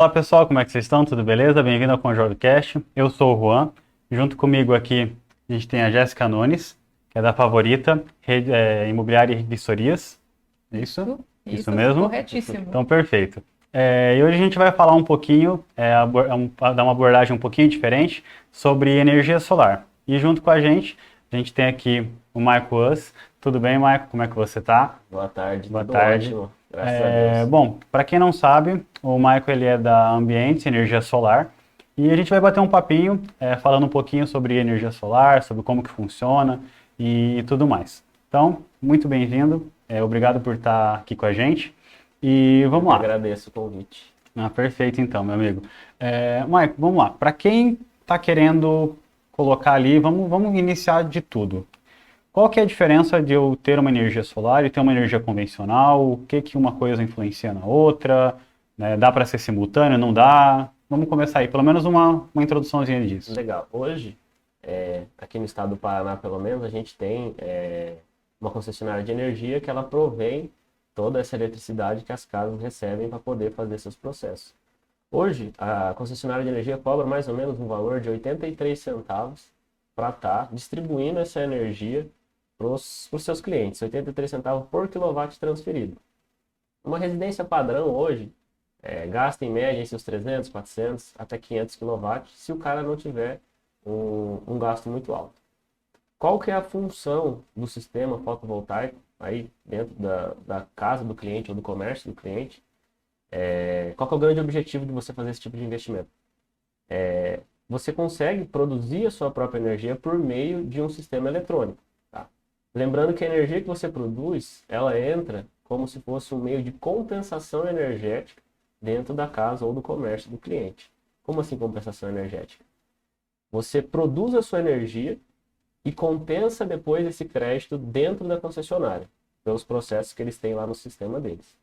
Olá pessoal, como é que vocês estão? Tudo beleza? Bem-vindo ao ConjoroCast. Eu sou o Juan. Junto comigo aqui a gente tem a Jéssica Nunes, que é da Favorita Imobiliária e Vistorias. É isso? Isso mesmo? Corretíssimo. Então, perfeito. E hoje a gente vai falar um pouquinho, dar uma abordagem um pouquinho diferente sobre energia solar. E junto com a gente tem aqui o Maico Us. Tudo bem, Maico? Como é que você está? Boa tarde, Boa tudo tarde. ótimo, graças a Deus. Bom, para quem não sabe, o Michael ele é da Ambiente Energia Solar e a gente vai bater um papinho falando um pouquinho sobre energia solar, sobre como que funciona e tudo mais. Então, muito bem-vindo, obrigado por estar aqui com a gente e vamos Eu lá. agradeço o convite. Perfeito então, meu amigo. Michael, vamos lá. Para quem está querendo colocar ali, vamos iniciar de tudo. Qual que é a diferença de eu ter uma energia solar e ter uma energia convencional? O que que uma coisa influencia na outra? Né? Dá para ser simultâneo? Não dá? Vamos começar aí, pelo menos uma introduçãozinha disso. Legal. Hoje, aqui no estado do Paraná, pelo menos, a gente tem uma concessionária de energia que ela provém toda essa eletricidade que as casas recebem para poder fazer seus processos. Hoje, a concessionária de energia cobra mais ou menos um valor de 83 centavos para estar distribuindo essa energia para os seus clientes, 83 centavos por quilowatt transferido. Uma residência padrão hoje gasta em média seus 300, 400 até 500 quilowatts se o cara não tiver um gasto muito alto. Qual que é a função do sistema fotovoltaico aí dentro da casa do cliente ou do comércio do cliente? Qual que é o grande objetivo de você fazer esse tipo de investimento? Você consegue produzir a sua própria energia por meio de um sistema eletrônico. Tá? Lembrando que a energia que você produz, ela entra como se fosse um meio de compensação energética dentro da casa ou do comércio do cliente. Como assim compensação energética? Você produz a sua energia e compensa depois esse crédito dentro da concessionária, pelos processos que eles têm lá no sistema deles.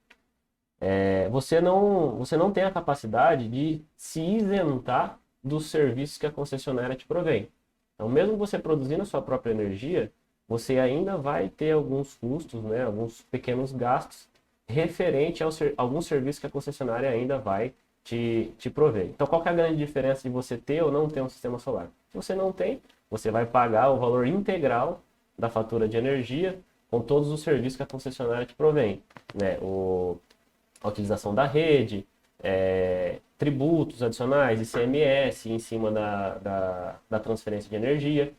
Você não tem a capacidade de se isentar dos serviços que a concessionária te provém. Então, mesmo você produzindo a sua própria energia, você ainda vai ter alguns custos, né, alguns pequenos gastos referente a alguns serviços que a concessionária ainda vai te prover. Então, qual que é a grande diferença de você ter ou não ter um sistema solar? Se você não tem, você vai pagar o valor integral da fatura de energia com todos os serviços que a concessionária te provém, né? A utilização da rede, tributos adicionais, ICMS em cima da transferência de energia.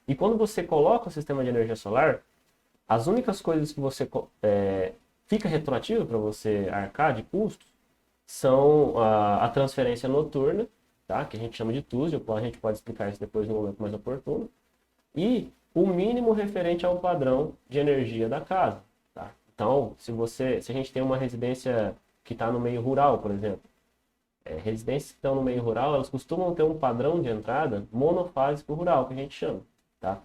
E quando você coloca o sistema de energia solar, as únicas coisas que você fica retroativo para você arcar de custos são a transferência noturna, tá? Que a gente chama de TUSD, a gente pode explicar isso depois no momento mais oportuno, e o mínimo referente ao padrão de energia da casa. Tá? Então, se a gente tem uma residência que está no meio rural, por exemplo, residências que estão no meio rural, elas costumam ter um padrão de entrada monofásico rural, que a gente chama. Tá?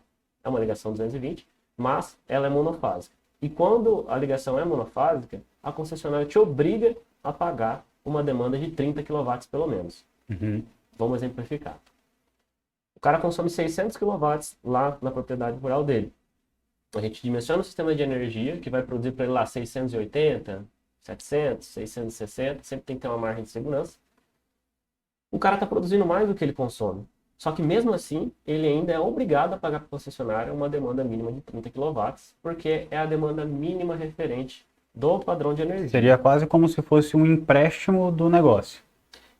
É uma ligação 220, mas ela é monofásica. E quando a ligação é monofásica, a concessionária te obriga a pagar uma demanda de 30 kW pelo menos. Uhum. Vamos exemplificar. O cara consome 600 kW lá na propriedade rural dele. A gente dimensiona o sistema de energia, que vai produzir para ele lá 680, 700, 660, sempre tem que ter uma margem de segurança. O cara está produzindo mais do que ele consome. Só que mesmo assim, ele ainda é obrigado a pagar para a concessionária uma demanda mínima de 30 kW, porque é a demanda mínima referente do padrão de energia. Seria quase como se fosse um empréstimo do negócio.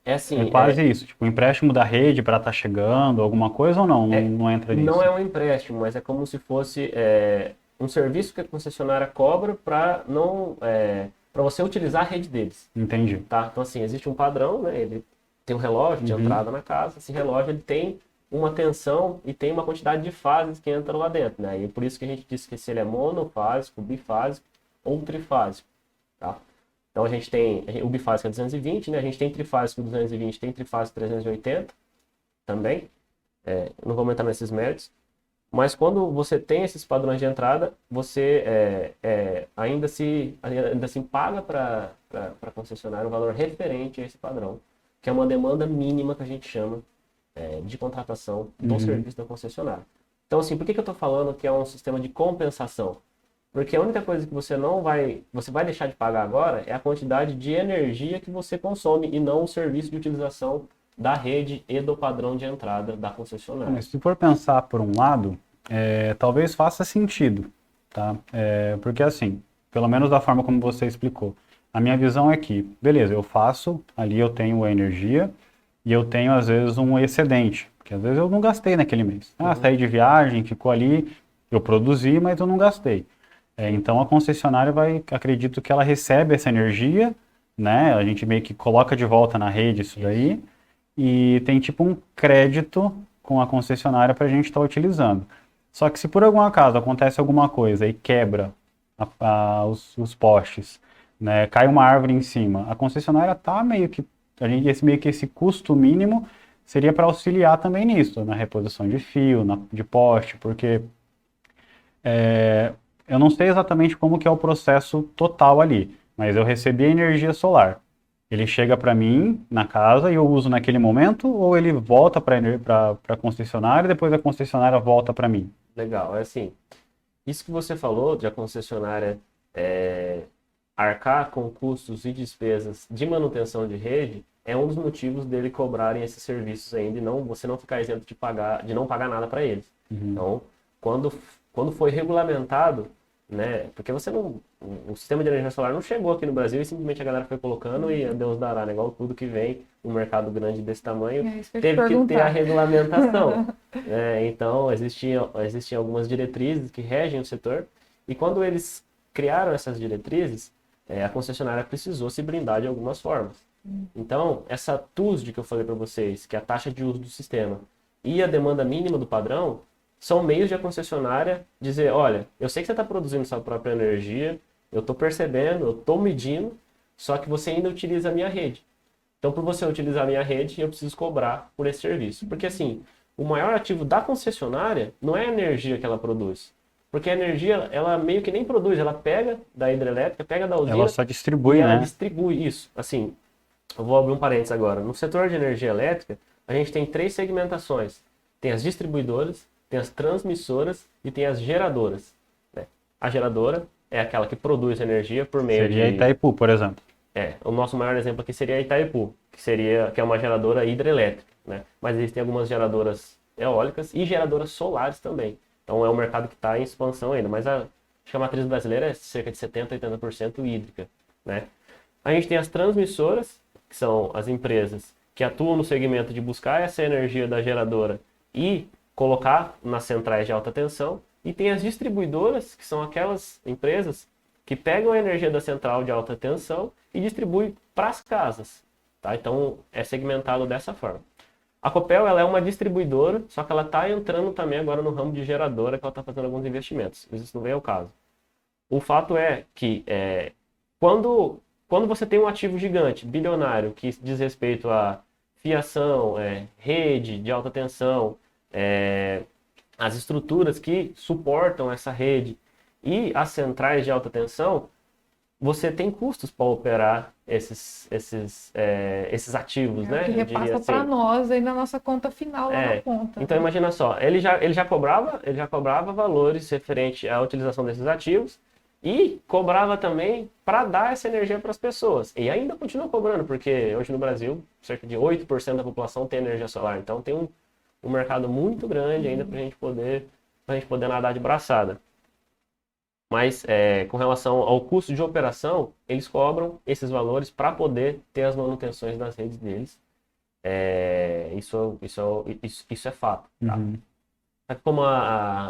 Assim, É quase isso, tipo um empréstimo da rede para estar chegando, alguma coisa ou não? Não entra nisso? não é um empréstimo, mas é como se fosse um serviço que a concessionária cobra para você utilizar a rede deles. Entendi. Tá? Então, assim, existe um padrão, né? Ele tem um relógio de entrada na casa. Esse relógio ele tem uma tensão e tem uma quantidade de fases que entram lá dentro, né? E por isso que a gente diz que se ele é monofásico, bifásico ou trifásico, tá? Então a gente tem o bifásico é 220, né? A gente tem trifásico 220, tem trifásico 380 também. Não vou aumentar nesses méritos. Mas quando você tem esses padrões de entrada, você ainda assim paga para a concessionária um valor referente a esse padrão, que é uma demanda mínima que a gente chama de contratação do serviço da concessionária. Então, assim, por que eu estou falando que é um sistema de compensação? Porque a única coisa que você vai deixar de pagar agora é a quantidade de energia que você consome e não o serviço de utilização da rede e do padrão de entrada da concessionária. Mas se for pensar por um lado, talvez faça sentido, tá? Porque assim, pelo menos da forma como você explicou, a minha visão é que, beleza, eu faço, ali eu tenho a energia e eu tenho às vezes um excedente, que às vezes eu não gastei naquele mês. Saí de viagem, ficou ali, eu produzi, mas eu não gastei. Então a concessionária acredito que ela recebe essa energia, né? A gente meio que coloca de volta na rede isso daí, e tem tipo um crédito com a concessionária para a gente estar utilizando. Só que se por algum acaso acontece alguma coisa e quebra os postes, né, cai uma árvore em cima, a concessionária tá meio que, esse custo mínimo seria para auxiliar também nisso, na reposição de fio, de poste, porque eu não sei exatamente como que é o processo total ali, mas eu recebi a energia solar. Ele chega para mim na casa e eu uso naquele momento, ou ele volta para a concessionária e depois a concessionária volta para mim? Legal, é assim, isso que você falou de a concessionária arcar com custos e despesas de manutenção de rede é um dos motivos dele cobrarem esses serviços ainda e você não ficar isento de não pagar nada para eles. Então, quando foi regulamentado, né, porque o sistema de energia solar não chegou aqui no Brasil e simplesmente a galera foi colocando e a Deus dará, né, igual tudo que vem, um mercado grande desse tamanho, teve que ter a regulamentação. Então, existiam algumas diretrizes que regem o setor e quando eles criaram essas diretrizes, a concessionária precisou se blindar de algumas formas. Então, essa TUSD que eu falei para vocês, que é a taxa de uso do sistema, e a demanda mínima do padrão, são meios de a concessionária dizer, olha, eu sei que você está produzindo sua própria energia, eu estou percebendo, eu estou medindo, só que você ainda utiliza a minha rede. Então, por você utilizar a minha rede, eu preciso cobrar por esse serviço. Porque, assim, o maior ativo da concessionária não é a energia que ela produz. Porque a energia, ela meio que nem produz, ela pega da hidrelétrica, pega da usina... Ela só distribui, e ela né? distribui isso. Assim, eu vou abrir um parênteses agora. No setor de energia elétrica, a gente tem 3 segmentações. Tem as distribuidoras, tem as transmissoras e tem as geradoras. Né? A geradora é aquela que produz energia por meio Seria Itaipu, por exemplo. O nosso maior exemplo aqui seria a Itaipu, que é uma geradora hidrelétrica. Né? Mas existem algumas geradoras eólicas e geradoras solares também. Então é um mercado que está em expansão ainda, mas acho que a matriz brasileira é cerca de 70% a 80% hídrica. Né? A gente tem as transmissoras, que são as empresas que atuam no segmento de buscar essa energia da geradora e colocar nas centrais de alta tensão, e tem as distribuidoras, que são aquelas empresas que pegam a energia da central de alta tensão e distribuem para as casas. Tá? Então é segmentado dessa forma. A Copel ela é uma distribuidora, só que ela está entrando também agora no ramo de geradora, que ela está fazendo alguns investimentos, mas isso não vem ao caso. O fato é que quando você tem um ativo gigante, bilionário, que diz respeito a fiação, rede de alta tensão, as estruturas que suportam essa rede e as centrais de alta tensão, você tem custos para operar esses ativos, né? Que repassa para nós aí na nossa conta final lá na ponta. Então imagina só, ele já cobrava valores referente à utilização desses ativos e cobrava também para dar essa energia para as pessoas. E ainda continua cobrando, porque hoje no Brasil, cerca de 8% da população tem energia solar. Então tem um mercado muito grande ainda para a gente poder nadar de braçada. Mas com relação ao custo de operação, eles cobram esses valores para poder ter as manutenções das redes deles. Isso é fato. Tá? Como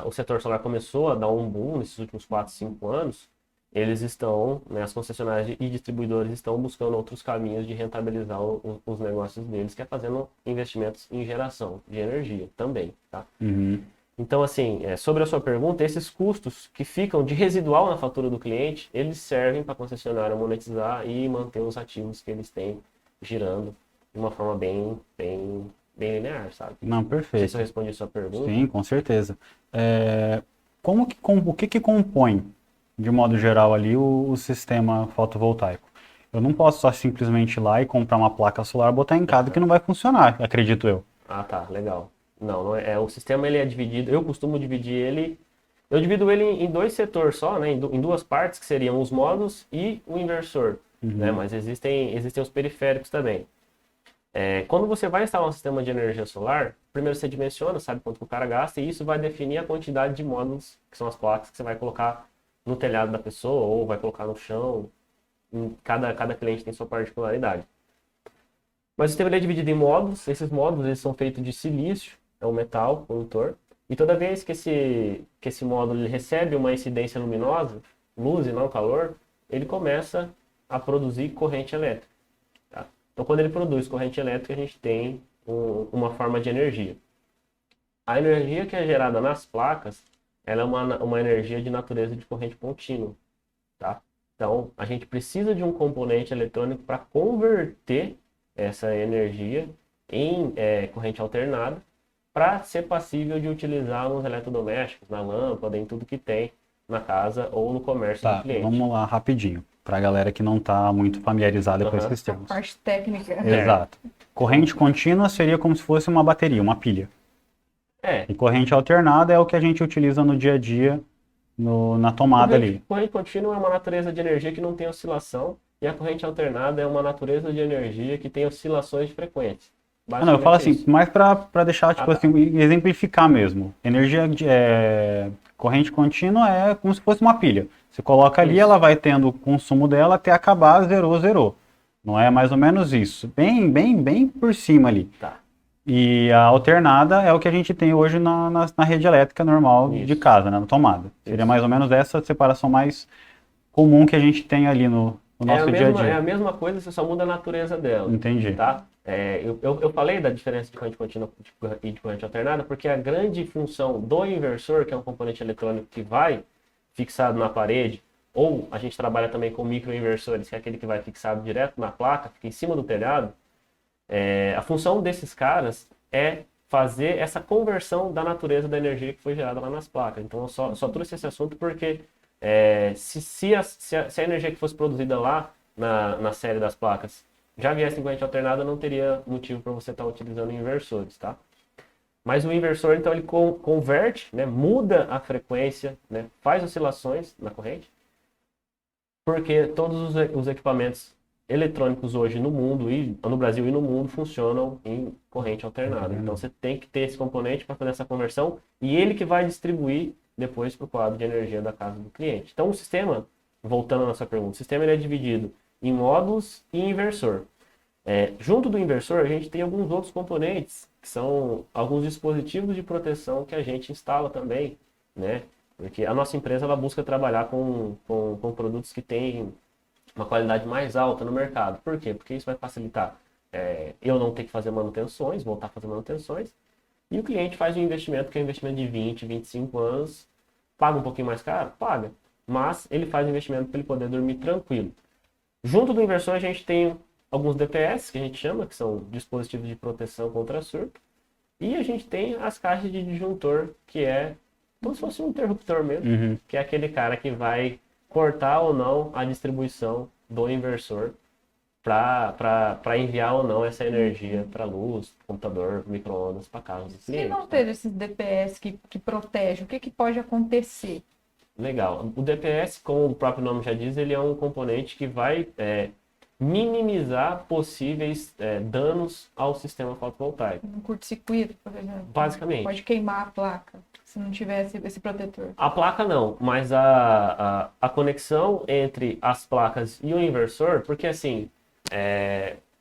o setor solar começou a dar um boom nesses últimos 4, 5 anos, eles estão, né, as concessionárias e distribuidores estão buscando outros caminhos de rentabilizar os negócios deles, que é fazendo investimentos em geração de energia também. Tá? Então, assim, sobre a sua pergunta, esses custos que ficam de residual na fatura do cliente, eles servem para a concessionária monetizar e manter os ativos que eles têm girando de uma forma bem linear, sabe? Não, perfeito. Não sei se eu respondi a sua pergunta. Sim, com certeza. O que compõe, de modo geral, ali o sistema fotovoltaico? Eu não posso só simplesmente ir lá e comprar uma placa solar e botar em casa que não vai funcionar, acredito eu. Ah, tá, legal. Não é, o sistema ele é dividido, eu costumo dividir ele Eu divido ele em dois setores só, né? Em duas partes, que seriam os módulos e o inversor, né? Mas existem os periféricos também. Quando você vai instalar um sistema de energia solar, primeiro você dimensiona, sabe quanto que o cara gasta, e isso vai definir a quantidade de módulos, que são as placas que você vai colocar no telhado da pessoa, ou vai colocar no chão. Cada cliente tem sua particularidade. Mas o sistema ele é dividido em módulos. Esses módulos eles são feitos de silício, é um metal condutor. E toda vez que esse módulo ele recebe uma incidência luminosa, luz e não calor, ele começa a produzir corrente elétrica. Tá? Então, quando ele produz corrente elétrica, a gente tem uma forma de energia. A energia que é gerada nas placas, ela é uma energia de natureza de corrente contínua. Tá? Então, a gente precisa de um componente eletrônico para converter essa energia em corrente alternada para ser passível de utilizar nos eletrodomésticos, na lâmpada, em tudo que tem na casa ou no comércio do cliente. Vamos lá rapidinho, para a galera que não está muito familiarizada com esses termos. A parte técnica. Exato. Corrente contínua seria como se fosse uma bateria, uma pilha. E corrente alternada é o que a gente utiliza no dia a dia, na tomada ali. Corrente contínua é uma natureza de energia que não tem oscilação, e a corrente alternada é uma natureza de energia que tem oscilações de frequência. Não, eu falo assim, mais para deixar, tipo assim, exemplificar mesmo. Corrente contínua é como se fosse uma pilha. Você coloca ali, ela vai tendo o consumo dela até acabar, zerou. Não é mais ou menos isso. Bem por cima ali. Tá. E a alternada é o que a gente tem hoje na rede elétrica normal de casa, né, na tomada. Seria mais ou menos essa separação mais comum que a gente tem ali no nosso dia a dia. É a mesma coisa, você só muda a natureza dela. Entendi. Tá? Eu falei da diferença de corrente contínua e de corrente alternada, porque a grande função do inversor, que é um componente eletrônico que vai fixado na parede, ou a gente trabalha também com microinversores, que é aquele que vai fixado direto na placa, fica em cima do telhado. A função desses caras é fazer essa conversão da natureza da energia que foi gerada lá nas placas. Então eu só trouxe esse assunto porque se a energia que fosse produzida lá na série das placas já viesse em corrente alternada, não teria motivo para você estar utilizando inversores, tá? Mas o inversor, então, ele converte, né, muda a frequência, né, faz oscilações na corrente, porque todos os equipamentos eletrônicos hoje no mundo, no Brasil e no mundo, funcionam em corrente alternada. Então você tem que ter esse componente para fazer essa conversão, e ele que vai distribuir depois para o quadro de energia da casa do cliente. Então o sistema, voltando à nossa pergunta, o sistema ele é dividido em módulos e inversor. Junto do inversor, a gente tem alguns outros componentes, que são alguns dispositivos de proteção que a gente instala também, né? Porque a nossa empresa ela busca trabalhar com produtos que têm uma qualidade mais alta no mercado. Por quê? Porque isso vai facilitar eu não ter que fazer manutenções, voltar a fazer manutenções, e o cliente faz um investimento que é um investimento de 20, 25 anos, paga um pouquinho mais caro? Paga, mas ele faz um investimento para ele poder dormir tranquilo. Junto do inversor a gente tem alguns DPS, que a gente chama, que são dispositivos de proteção contra surto, e a gente tem as caixas de disjuntor, que é como se fosse um interruptor mesmo, que é aquele cara que vai cortar ou não a distribuição do inversor para enviar ou não essa energia para luz, computador, micro-ondas, para casa do cliente. Se não ter esses DPS que protegem, o que pode acontecer? Legal. O DPS, como o próprio nome já diz, ele é um componente que vai minimizar possíveis danos ao sistema fotovoltaico. Um curto-circuito, por exemplo. Basicamente. Pode queimar a placa, se não tivesse esse protetor. A placa não, mas a conexão entre as placas e o inversor, porque assim,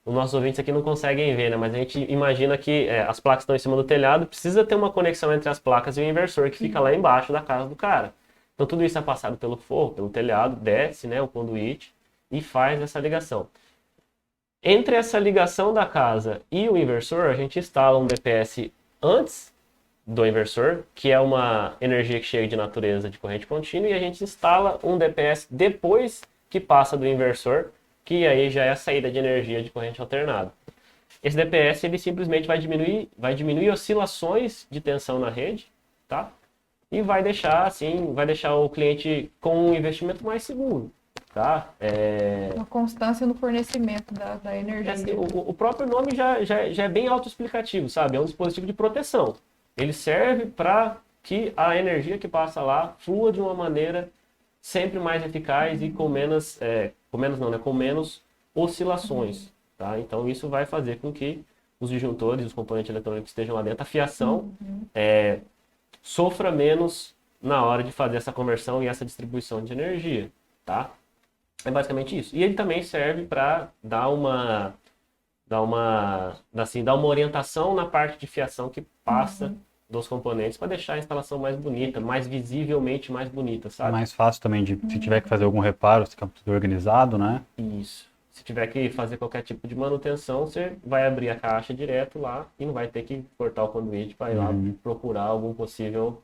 os nossos ouvintes aqui não conseguem ver, né? Mas a gente imagina que as placas estão em cima do telhado, precisa ter uma conexão entre as placas e o inversor que fica lá embaixo da casa do cara. Então tudo isso é passado pelo forro, pelo telhado, desce, né, o conduíte e faz essa ligação. Entre essa ligação da casa e o inversor, a gente instala um DPS antes do inversor, que é uma energia que chega de natureza de corrente contínua, e a gente instala um DPS depois que passa do inversor, que aí já é a saída de energia de corrente alternada. Esse DPS ele simplesmente vai diminuir oscilações de tensão na rede, tá? E vai deixar o cliente com um investimento mais seguro, tá? Uma constância no fornecimento da energia. Assim, o próprio nome já é bem autoexplicativo, sabe? É um dispositivo de proteção. Ele serve para que a energia que passa lá flua de uma maneira sempre mais eficaz e com menos, com menos oscilações, tá? Então isso vai fazer com que os disjuntores, os componentes eletrônicos que estejam lá dentro, a fiação sofra menos na hora de fazer essa conversão e essa distribuição de energia, tá? É basicamente isso. E ele também serve para dar uma orientação na parte de fiação que passa dos componentes para deixar a instalação mais bonita, mais visivelmente mais bonita, sabe? Mais fácil também se tiver que fazer algum reparo, se ficar tudo organizado, né? Isso. Se tiver que fazer qualquer tipo de manutenção, você vai abrir a caixa direto lá e não vai ter que cortar o conduíte para ir lá procurar alguma possível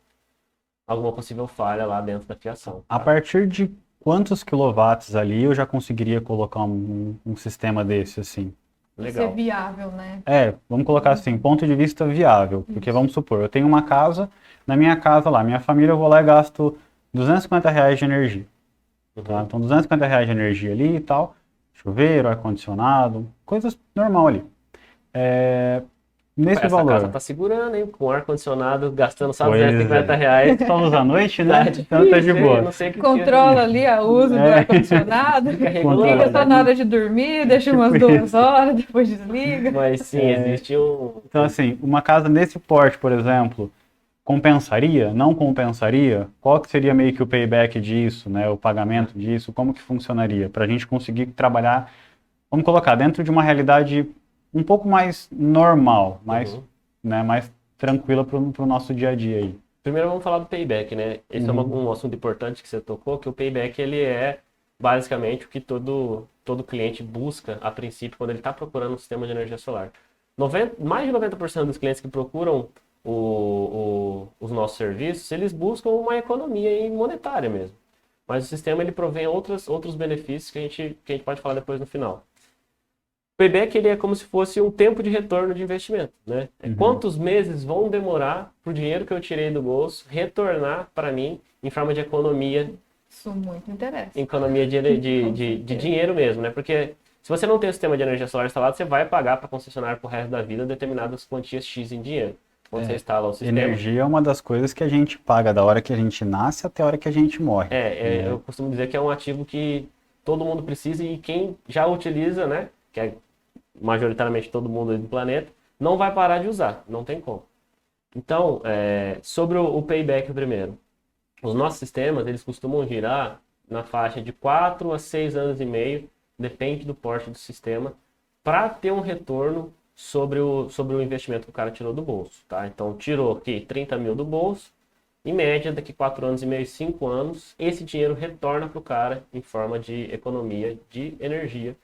falha lá dentro da fiação. Tá? A partir de quantos quilowatts ali eu já conseguiria colocar um sistema desse, assim? Legal. Ser viável, né? Vamos colocar assim, ponto de vista viável. Porque vamos supor, eu tenho uma casa, na minha casa lá, minha família, eu vou lá e gasto R$250 de energia. Tá? Então, R$250 de energia ali e tal, chuveiro, ar-condicionado, coisas normal ali. Nesse Essa valor. casa tá segurando, hein? Com ar-condicionado, gastando só R$250. Estamos à noite, né? Então tá de boa. Não sei o que Controla ali o uso do ar-condicionado, liga só na hora de dormir, deixa umas 2 horas, depois desliga. Mas sim, existe um... Então assim, uma casa nesse porte, por exemplo, compensaria? Não compensaria? Qual que seria meio que o payback disso, né? O pagamento disso? Como que funcionaria? Para a gente conseguir trabalhar, vamos colocar, dentro de uma realidade um pouco mais normal, mais tranquila para o nosso dia a dia aí. Primeiro vamos falar do payback, né? Esse é um assunto importante que você tocou, que o payback ele é basicamente o que todo cliente busca a princípio quando ele está procurando um sistema de energia solar. Mais de 90% dos clientes que procuram os nossos serviços, eles buscam uma economia monetária mesmo. Mas o sistema ele provém outros benefícios que a gente pode falar depois no final. O payback ele é como se fosse um tempo de retorno de investimento, né? Quantos meses vão demorar para o dinheiro que eu tirei do bolso retornar para mim em forma de economia. Isso muito interessa. Economia de dinheiro mesmo, né? Porque se você não tem o sistema de energia solar instalado, você vai pagar para a concessionária pro resto da vida determinadas quantias X em dinheiro. Quando você instala o sistema. Energia é uma das coisas que a gente paga da hora que a gente nasce até a hora que a gente morre. Eu costumo dizer que é um ativo que todo mundo precisa e quem já utiliza, né? Que é majoritariamente todo mundo do planeta, não vai parar de usar, não tem como. Então, sobre o payback primeiro. Os nossos sistemas, eles costumam girar na faixa de 4 a 6 anos e meio, depende do porte do sistema, para ter um retorno sobre o investimento que o cara tirou do bolso. Tá? Então, tirou aqui 30 mil do bolso, em média, daqui 4 anos e meio, 5 anos, esse dinheiro retorna para o cara em forma de economia de energia,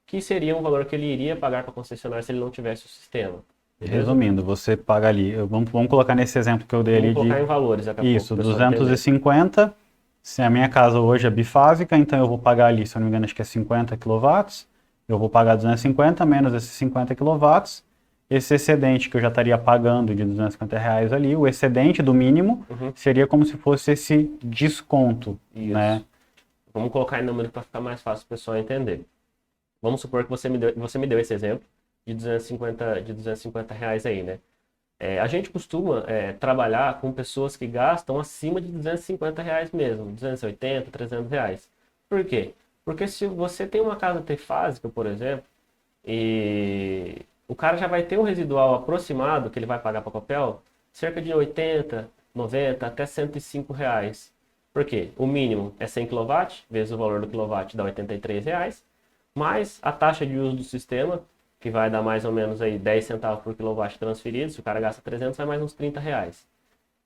que seria um valor que ele iria pagar para a concessionária se ele não tivesse o sistema. Beleza? Resumindo, você paga ali, vamos colocar nesse exemplo que eu dei ali de... Vamos colocar em valores daqui a pouco. Isso, 250, se a minha casa hoje é bifásica, então eu vou pagar ali, se eu não me engano, acho que é 50 kW, eu vou pagar 250 menos esses 50 kW, esse excedente que eu já estaria pagando de R$250 ali, o excedente do mínimo, seria como se fosse esse desconto, né? Vamos colocar em número para ficar mais fácil o pessoal entender. Vamos supor que você me deu esse exemplo de R$250 aí, né? A gente costuma trabalhar com pessoas que gastam acima de R$250 mesmo, 280, R$300. Por quê? Porque se você tem uma casa trifásica, por exemplo, e o cara já vai ter um residual aproximado que ele vai pagar para papel, cerca de 80, 90, até R$105. Por quê? O mínimo é 100 kW, vezes o valor do quilowatt dá R$83, mais a taxa de uso do sistema, que vai dar mais ou menos aí 10 centavos por quilowatt transferido. Se o cara gasta 300, vai mais uns R$30.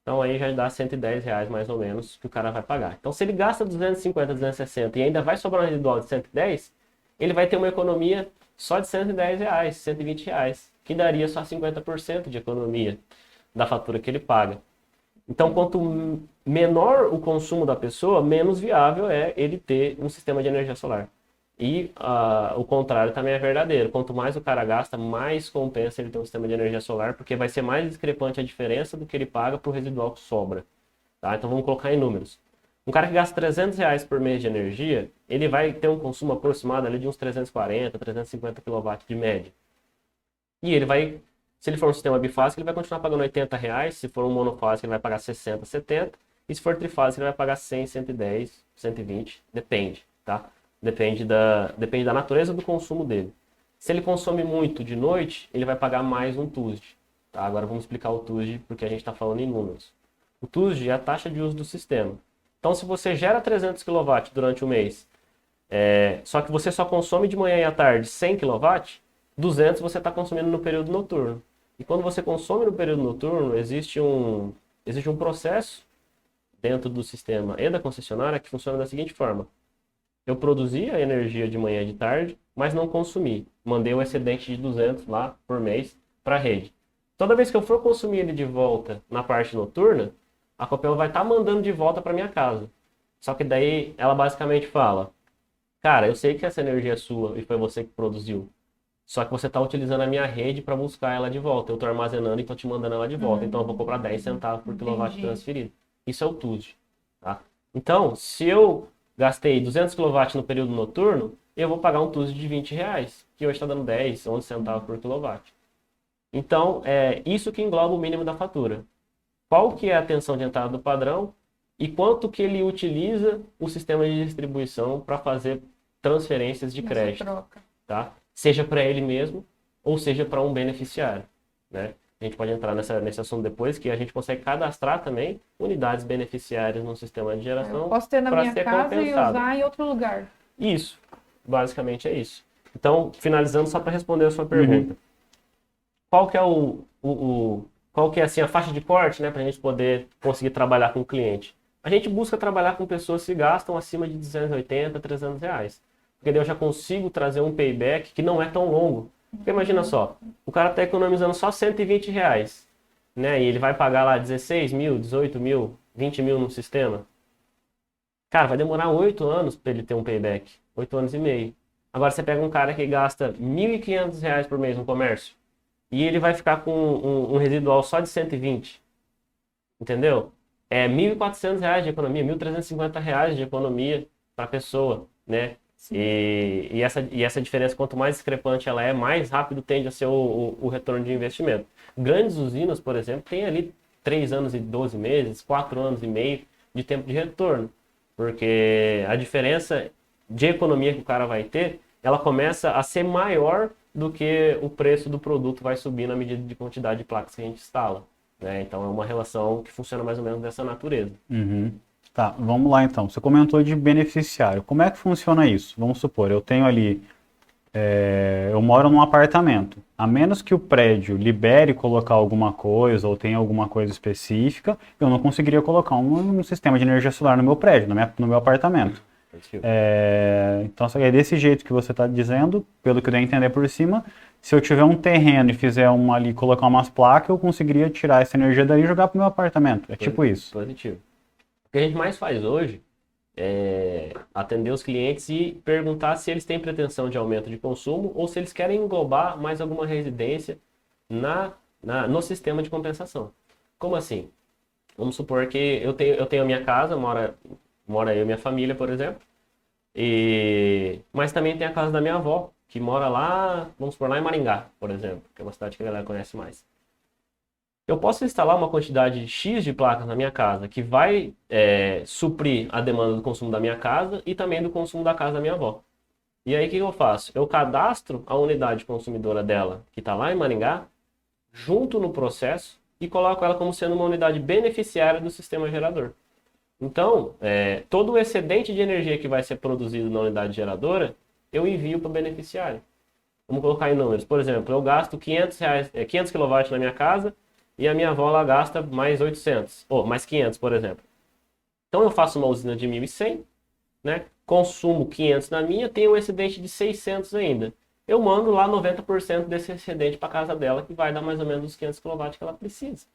Então aí já dá R$110 mais ou menos que o cara vai pagar. Então se ele gasta 250, 260 e ainda vai sobrar um residual de 110, ele vai ter uma economia só de R$110, R$120, que daria só 50% de economia da fatura que ele paga. Então quanto menor o consumo da pessoa, menos viável é ele ter um sistema de energia solar. E o contrário também é verdadeiro. Quanto mais o cara gasta, mais compensa ele ter um sistema de energia solar, porque vai ser mais discrepante a diferença do que ele paga para o residual que sobra. Tá? Então vamos colocar em números. Um cara que gasta R$300 por mês de energia, ele vai ter um consumo aproximado ali de uns 340, 350 kW de média. E ele vai Se ele for um sistema bifásico, ele vai continuar pagando R$ 80. Se for um monofásico, ele vai pagar 60, 70. E se for trifásico, ele vai pagar 100, 110, 120. Depende, tá? Depende da natureza do consumo dele. Se ele consome muito de noite, ele vai pagar mais um TUSD. Tá? Agora vamos explicar o TUSD, porque a gente está falando em números. O TUSD é a taxa de uso do sistema. Então, se você gera 300 kW durante o mês, só que você só consome de manhã e à tarde 100 kW, 200 você está consumindo no período noturno. E quando você consome no período noturno, existe um processo dentro do sistema e da concessionária que funciona da seguinte forma. Eu produzi a energia de manhã e de tarde, mas não consumi. Mandei o excedente de 200 lá por mês para a rede. Toda vez que eu for consumir ele de volta na parte noturna, a Copel vai estar mandando de volta para minha casa. Só que daí ela basicamente fala, cara, eu sei que essa energia é sua e foi você que produziu. Só que você está utilizando a minha rede para buscar ela de volta. Eu estou armazenando e estou te mandando ela de volta. Então eu vou cobrar 10 centavos por quilowatt transferido. Isso é o TUSD. Tá? Então, se eu gastei 200 kW no período noturno, eu vou pagar um TUSD de R$ 20, que hoje está dando 10, 11 centavos por quilowatt. Então, é isso que engloba o mínimo da fatura. Qual que é a tensão de entrada do padrão e quanto que ele utiliza o sistema de distribuição para fazer transferências de crédito. Tá? Seja para ele mesmo ou seja para um beneficiário. Né? A gente pode entrar nesse assunto depois, que a gente consegue cadastrar também unidades beneficiárias no sistema de geração. Eu posso ter na minha casa compensado. E usar em outro lugar. Isso, basicamente é isso. Então, finalizando, só para responder a sua pergunta. Qual que é qual que é assim, a faixa de corte, né, para a gente poder conseguir trabalhar com o cliente? A gente busca trabalhar com pessoas que gastam acima de 280, 300 reais. Porque daí eu já consigo trazer um payback que não é tão longo. Porque imagina só, o cara está economizando só 120 reais, né? E ele vai pagar lá 16 mil, 18 mil, 20 mil no sistema. Cara, vai demorar 8 anos para ele ter um payback. 8 anos e meio. Agora você pega um cara que gasta R$ 1.500 por mês no comércio e ele vai ficar com um residual só de 120. Entendeu? É R$ 1.400 de economia, R$ 1.350 de economia para a pessoa, né? E essa diferença, quanto mais discrepante ela é, mais rápido tende a ser o retorno de investimento. Grandes usinas, por exemplo, têm ali 3 anos e 12 meses, 4 anos e meio de tempo de retorno. Porque a diferença de economia que o cara vai ter, ela começa a ser maior do que o preço do produto vai subir na medida de quantidade de placas que a gente instala. Né? Então é uma relação que funciona mais ou menos dessa natureza. Tá, vamos lá então. Você comentou de beneficiário. Como é que funciona isso? Vamos supor, eu tenho ali, eu moro num apartamento. A menos que o prédio libere colocar alguma coisa ou tenha alguma coisa específica, eu não conseguiria colocar um sistema de energia solar no meu prédio, no meu apartamento. Então, é desse jeito que você está dizendo, pelo que eu dei a entender por cima, se eu tiver um terreno e fizer ali, colocar umas placas, eu conseguiria tirar essa energia dali e jogar para o meu apartamento. É tipo isso. Positivo. O que a gente mais faz hoje é atender os clientes e perguntar se eles têm pretensão de aumento de consumo ou se eles querem englobar mais alguma residência no sistema de compensação. Como assim? Vamos supor que eu tenho a minha casa, mora eu e minha família, por exemplo, mas também tem a casa da minha avó, que mora lá, vamos supor, lá em Maringá, por exemplo, que é uma cidade que a galera conhece mais. Eu posso instalar uma quantidade X de placas na minha casa que vai suprir a demanda do consumo da minha casa e também do consumo da casa da minha avó. E aí o que eu faço? Eu cadastro a unidade consumidora dela, que está lá em Maringá, junto no processo e coloco ela como sendo uma unidade beneficiária do sistema gerador. Então, todo o excedente de energia que vai ser produzido na unidade geradora, eu envio para o beneficiário. Vamos colocar em números. Por exemplo, eu gasto 500 kW na minha casa, e a minha avó ela gasta mais 800, ou mais 500, por exemplo. Então eu faço uma usina de 1.100, né? Consumo 500 na minha, tenho um excedente de 600 ainda. Eu mando lá 90% desse excedente para casa dela, que vai dar mais ou menos os 500 kW que ela precisa.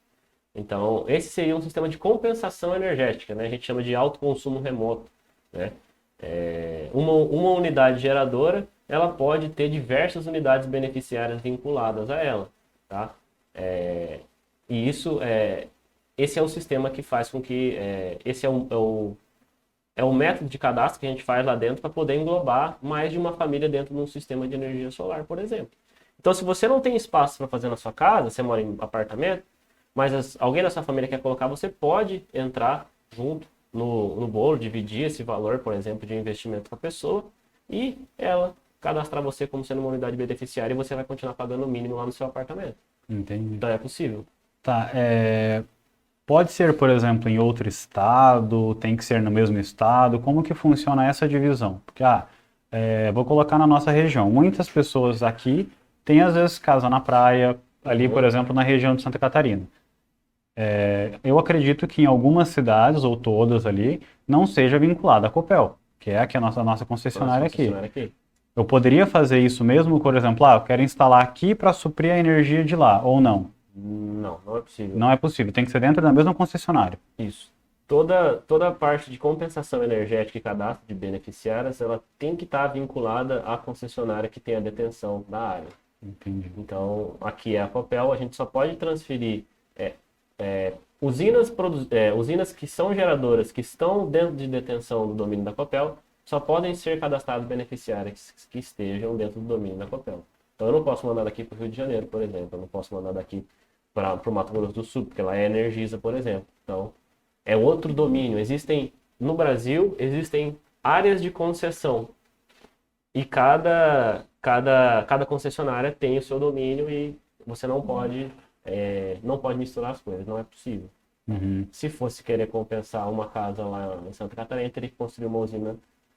Então esse seria um sistema de compensação energética, né? A gente chama de autoconsumo remoto. Né? Uma unidade geradora, ela pode ter diversas unidades beneficiárias vinculadas a ela. Tá? E esse é o sistema que faz com que... esse é o método de cadastro que a gente faz lá dentro para poder englobar mais de uma família dentro de um sistema de energia solar, por exemplo. Então, se você não tem espaço para fazer na sua casa, você mora em apartamento, mas alguém da sua família quer colocar, você pode entrar junto no bolo, dividir esse valor, por exemplo, de investimento com a pessoa e ela cadastrar você como sendo uma unidade beneficiária e você vai continuar pagando o mínimo lá no seu apartamento. Entendi. Então é possível. Tá, pode ser, por exemplo, em outro estado, tem que ser no mesmo estado, como que funciona essa divisão? Porque, vou colocar na nossa região, muitas pessoas aqui têm, às vezes, casa na praia, ali, por exemplo, na região de Santa Catarina. Eu acredito que em algumas cidades, ou todas ali, não seja vinculada à Copel, que é a nossa concessionária aqui. Eu poderia fazer isso mesmo, por exemplo, eu quero instalar aqui para suprir a energia de lá, ou não? Não, não é possível. Não é possível, tem que ser dentro da mesma concessionária. Isso. Toda a parte de compensação energética e cadastro de beneficiárias, ela tem que estar vinculada à concessionária que tem a detenção da área. Entendi. Então, aqui é a Copel, a gente só pode transferir usinas que são geradoras, que estão dentro de detenção do domínio da Copel, só podem ser cadastrados beneficiários que estejam dentro do domínio da Copel. Então, eu não posso mandar daqui para o Rio de Janeiro, por exemplo, eu não posso mandar daqui para o Mato Grosso do Sul, porque lá é Energisa, por exemplo. Então, é outro domínio. No Brasil, existem áreas de concessão. E cada concessionária tem o seu domínio e você não pode misturar as coisas, não é possível. Uhum. Se fosse querer compensar uma casa lá em Santa Catarina, teria que construir uma usina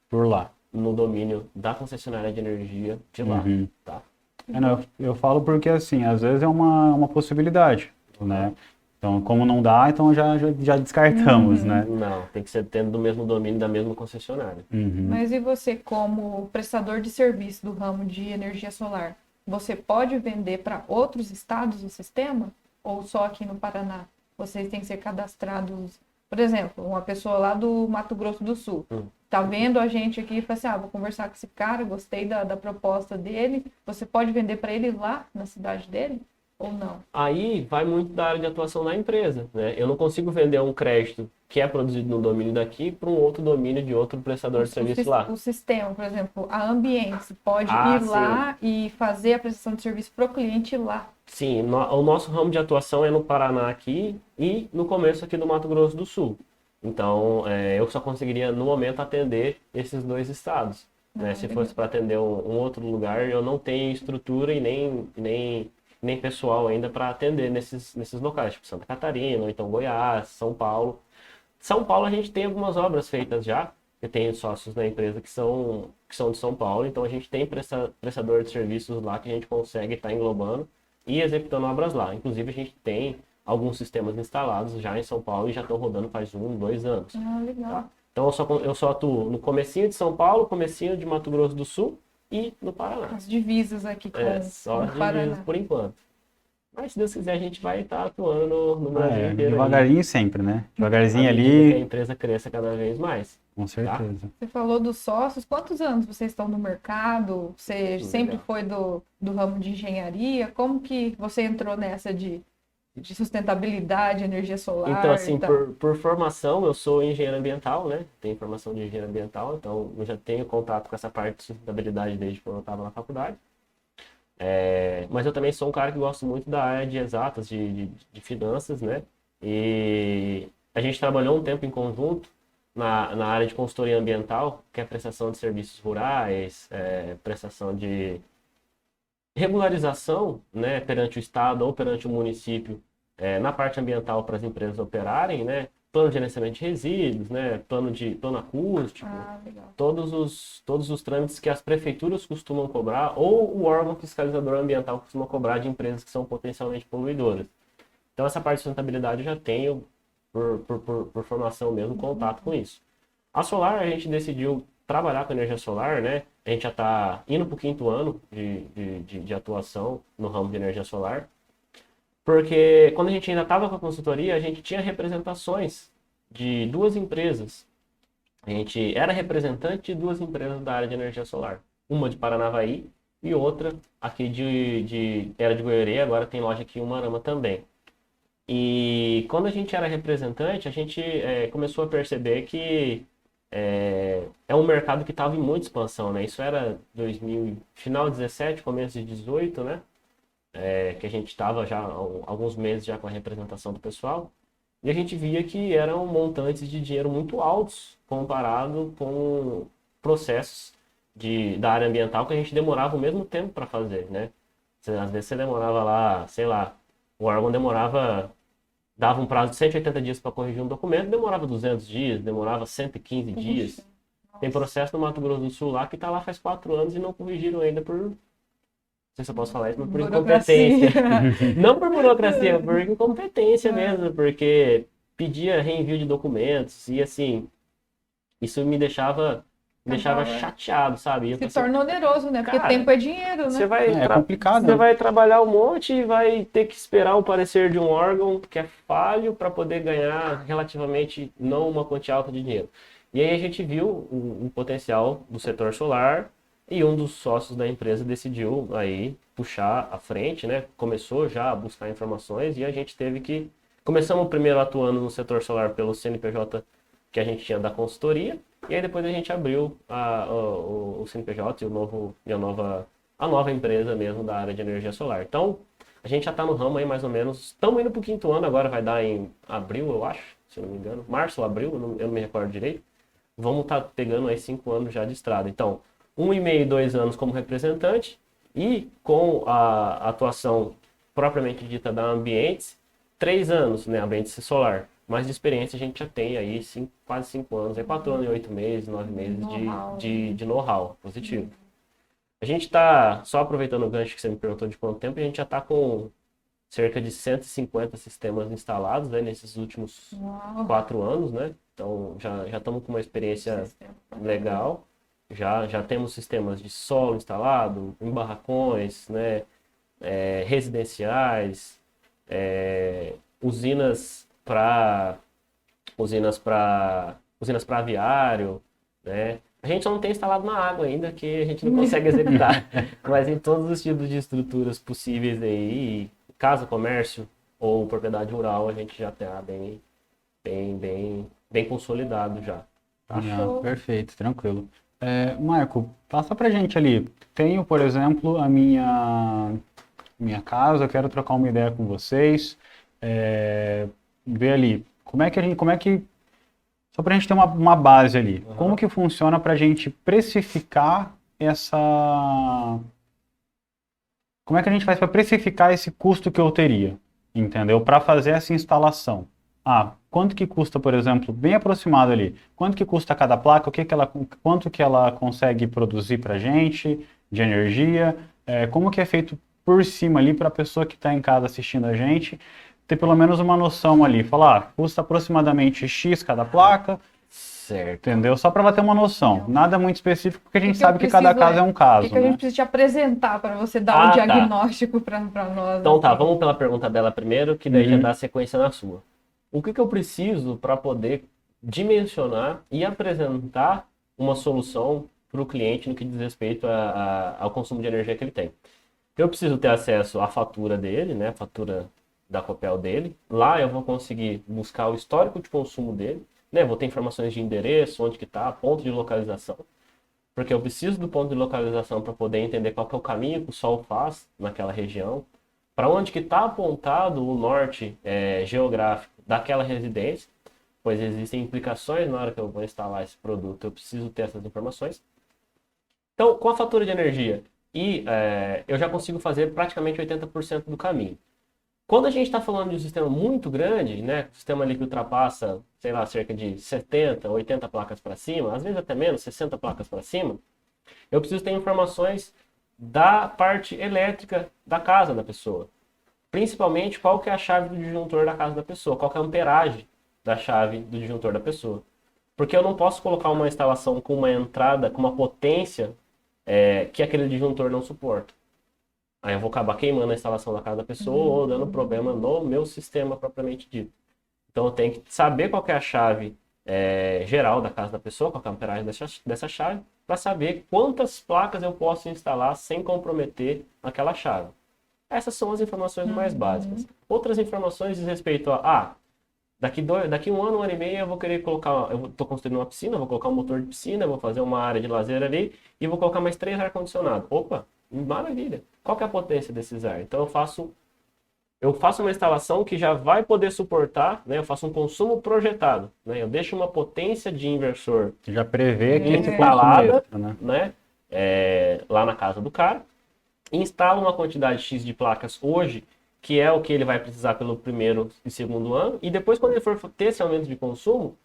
por lá, no domínio da concessionária de energia de lá, tá? Não, eu falo porque, assim, às vezes é uma possibilidade, né? Então, como não dá, então já descartamos, né? Não, tem que ser dentro do mesmo domínio da mesma concessionária. Mas e você, como prestador de serviço do ramo de energia solar, você pode vender para outros estados o sistema? Ou só aqui no Paraná? Vocês têm que ser cadastrados, por exemplo, uma pessoa lá do Mato Grosso do Sul. Tá vendo a gente aqui e fala assim, vou conversar com esse cara, gostei da proposta dele. Você pode vender para ele lá na cidade dele ou não? Aí vai muito da área de atuação da empresa, né? Eu não consigo vender um crédito que é produzido no domínio daqui para um outro domínio de outro prestador de serviço lá. O sistema, por exemplo, a Ambiente pode ir lá e fazer a prestação de serviço para o cliente lá. Sim, o nosso ramo de atuação é no Paraná aqui e no começo aqui do Mato Grosso do Sul. Então, eu só conseguiria, no momento, atender esses dois estados. Né? Se fosse para atender um outro lugar, eu não tenho estrutura e nem pessoal ainda para atender nesses locais, tipo Santa Catarina, ou então Goiás, São Paulo. São Paulo a gente tem algumas obras feitas já. Eu tenho sócios na empresa que são de São Paulo, então a gente tem prestador de serviços lá que a gente consegue estar englobando e executando obras lá. Inclusive a gente tem alguns sistemas instalados já em São Paulo e já estão rodando faz 1, 2 anos. Legal. Tá? Então eu só atuo no comecinho de São Paulo, comecinho de Mato Grosso do Sul e no Paraná. As divisas aqui com só as divisas por enquanto. Mas se Deus quiser a gente vai estar atuando no Brasil inteiro. Devagarinho aí. Sempre, né? Devagarzinho ali. Que a empresa cresça cada vez mais. Com certeza. Tá? Você falou dos sócios, quantos anos vocês estão no mercado? Você sempre foi do ramo de engenharia? Como que você entrou nessa de sustentabilidade, energia solar? Então, assim, por formação, eu sou engenheiro ambiental, né? Tenho formação de engenheiro ambiental, então eu já tenho contato com essa parte de sustentabilidade desde quando eu estava na faculdade. Mas eu também sou um cara que gosto muito da área de exatas, de finanças, né? E a gente trabalhou um tempo em conjunto na área de consultoria ambiental, que é prestação de serviços rurais, prestação de regularização, né, perante o Estado ou perante o município, na parte ambiental para as empresas operarem, né, plano de gerenciamento de resíduos, né, plano acústico, todos os trâmites que as prefeituras costumam cobrar ou o órgão fiscalizador ambiental costuma cobrar de empresas que são potencialmente poluidoras. Então essa parte de sustentabilidade eu já tenho por formação mesmo contato com isso. A Solar a gente decidiu trabalhar com energia solar, né? A gente já está indo para o 5º ano de atuação no ramo de energia solar. Porque quando a gente ainda estava com a consultoria, a gente tinha representações de 2 empresas. A gente era representante de 2 empresas da área de energia solar. Uma de Paranavaí e outra aqui era de Goiânia, agora tem loja aqui em Umarama também. E quando a gente era representante, a gente começou a perceber que é um mercado que estava em muita expansão, né? Isso era final de 17, começo de 18, né? que a gente estava já há alguns meses já com a representação do pessoal, e a gente via que eram montantes de dinheiro muito altos comparado com processos da área ambiental que a gente demorava o mesmo tempo para fazer, né? Às vezes você demorava lá, sei lá, o órgão dava um prazo de 180 dias para corrigir um documento, demorava 200 dias, demorava 115 dias. Tem processo no Mato Grosso do Sul lá que está lá faz 4 anos e não corrigiram ainda não sei se eu posso falar isso, mas por incompetência. Não por burocracia, por incompetência mesmo, porque pedia reenvio de documentos e assim, isso me deixava chateado, sabe? Se torna oneroso, né? Porque cara, tempo é dinheiro, né? Você vai, É complicado, você né? vai trabalhar um monte e vai ter que esperar o parecer de um órgão que é falho para poder ganhar relativamente não uma quantia alta de dinheiro. E aí a gente viu o potencial do setor solar e um dos sócios da empresa decidiu aí puxar à frente, né? Começou já a buscar informações e a gente teve que... Começamos primeiro atuando no setor solar pelo CNPJ que a gente tinha da consultoria, e aí depois a gente abriu o CNPJ e a nova empresa mesmo da área de energia solar. Então, a gente já está no ramo aí mais ou menos, estamos indo para o 5º ano, agora vai dar em abril, eu acho, se eu não me engano, março ou abril, eu não me recordo direito. Vamos estar pegando aí 5 anos já de estrada. Então, 1,5, 2 anos como representante e com a atuação propriamente dita da Ambientes, 3 anos, né, Ambientes solar. Mas de experiência a gente já tem aí quase 5 anos, 4 anos e 8 meses, 9 meses de know-how positivo. A gente está, só aproveitando o gancho que você me perguntou de quanto tempo, a gente já está com cerca de 150 sistemas instalados, né, nesses últimos 4 anos, né? Então já estamos com uma experiência legal. Já temos sistemas de solo instalado, em barracões, né, residenciais, usinas para aviário, né? A gente só não tem instalado na água ainda, que a gente não consegue executar. Mas em todos os tipos de estruturas possíveis aí, casa, comércio ou propriedade rural, a gente já está bem consolidado já. Tá? Perfeito, tranquilo. Marco, passa pra gente ali. Tenho, por exemplo, a minha casa, eu quero trocar uma ideia com vocês. Ver ali, só pra gente ter uma base ali, como que funciona pra gente precificar como é que a gente faz para precificar esse custo que eu teria, entendeu? Para fazer essa instalação. Quanto que custa, por exemplo, bem aproximado ali, quanto que custa cada placa, quanto que ela consegue produzir pra gente de energia, como que é feito por cima ali para a pessoa que está em casa assistindo a gente ter pelo menos uma noção ali, falar, custa aproximadamente X cada placa, certo, entendeu? Só para ela ter uma noção, nada muito específico, porque a gente sabe que cada caso é um caso, que a gente precisa te apresentar para você dar o diagnóstico para nós? Então tá, vamos pela pergunta dela primeiro, que daí já dá sequência na sua. O que eu preciso para poder dimensionar e apresentar uma solução para o cliente no que diz respeito ao consumo de energia que ele tem? Eu preciso ter acesso à fatura dele, né, a fatura da Copel dele. Lá eu vou conseguir buscar o histórico de consumo dele, né, vou ter informações de endereço, onde que está, ponto de localização, porque eu preciso do ponto de localização para poder entender qual que é o caminho que o sol faz naquela região, para onde que está apontado o norte geográfico daquela residência, pois existem implicações na hora que eu vou instalar esse produto, eu preciso ter essas informações. Então, com a fatura de energia, eu já consigo fazer praticamente 80% do caminho. Quando a gente está falando de um sistema muito grande, né, um sistema ali que ultrapassa, sei lá, cerca de 70, 80 placas para cima, às vezes até menos, 60 placas para cima, eu preciso ter informações da parte elétrica da casa da pessoa. Principalmente qual que é a chave do disjuntor da casa da pessoa, qual que é a amperagem da chave do disjuntor da pessoa. Porque eu não posso colocar uma instalação com uma entrada, com uma potência que aquele disjuntor não suporta. Aí eu vou acabar queimando a instalação da casa da pessoa ou dando problema no meu sistema propriamente dito. Então eu tenho que saber qual que é a chave geral da casa da pessoa, qual que é a amperagem dessa chave, para saber quantas placas eu posso instalar sem comprometer aquela chave. Essas são as informações mais básicas. Outras informações diz respeito daqui 1 ano, 1 ano e meio eu vou querer colocar, eu estou construindo uma piscina, vou colocar um motor de piscina, vou fazer uma área de lazer ali e vou colocar mais 3 ar-condicionado. Opa, Maravilha. Qual que é a potência desses ar? Então eu faço uma instalação que já vai poder suportar, né? Eu faço um consumo projetado, né? Eu deixo uma potência de inversor Já prevê aquele consumo instalada, extra, né? né? Lá na casa do cara, instala uma quantidade X de placas hoje, que é o que ele vai precisar pelo primeiro e segundo ano, e depois quando ele for ter esse aumento de consumo,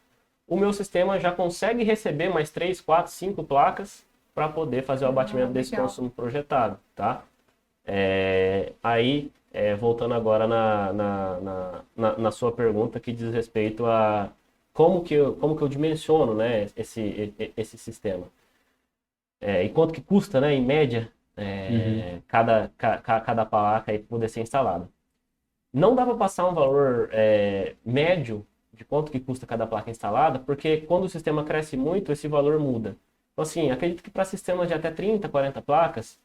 o meu sistema já consegue receber mais 3, 4, 5 placas para poder fazer o abatimento desse legal. consumo projetado, tá? Voltando agora na sua pergunta que diz respeito a como que eu dimensiono, né, esse sistema. E quanto que custa, né, em média, cada placa aí poder ser instalada. Não dá para passar um valor médio de quanto que custa cada placa instalada, porque quando o sistema cresce muito, esse valor muda. Então, assim, acredito que para sistemas de até 30, 40 placas,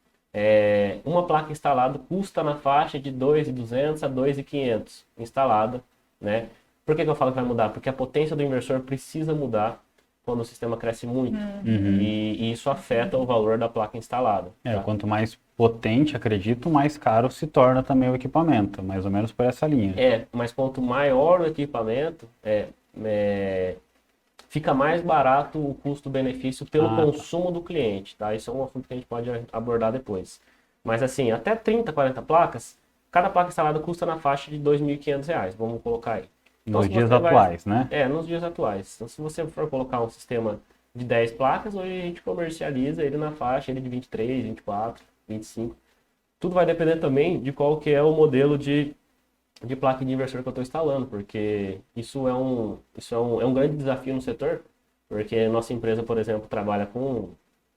uma placa instalada custa na faixa de 2.200 a 2.500 instalada, né? Por que eu falo que vai mudar? Porque a potência do inversor precisa mudar quando o sistema cresce muito. E isso afeta o valor da placa instalada. Tá? Quanto mais potente, acredito, mais caro se torna também o equipamento, mais ou menos por essa linha. Mas quanto maior o equipamento, fica mais barato o custo-benefício pelo consumo do cliente, tá? Isso é um assunto que a gente pode abordar depois. Mas assim, até 30, 40 placas, cada placa instalada custa na faixa de R$ 2.500, vamos colocar aí. Então, Nos dias atuais, né? Nos dias atuais. Então, se você for colocar um sistema de 10 placas, hoje a gente comercializa ele na faixa de 23, 24, 25. Tudo vai depender também de qual que é o modelo de placa de inversor que eu estou instalando, porque isso é um grande desafio no setor, porque nossa empresa, por exemplo, trabalha com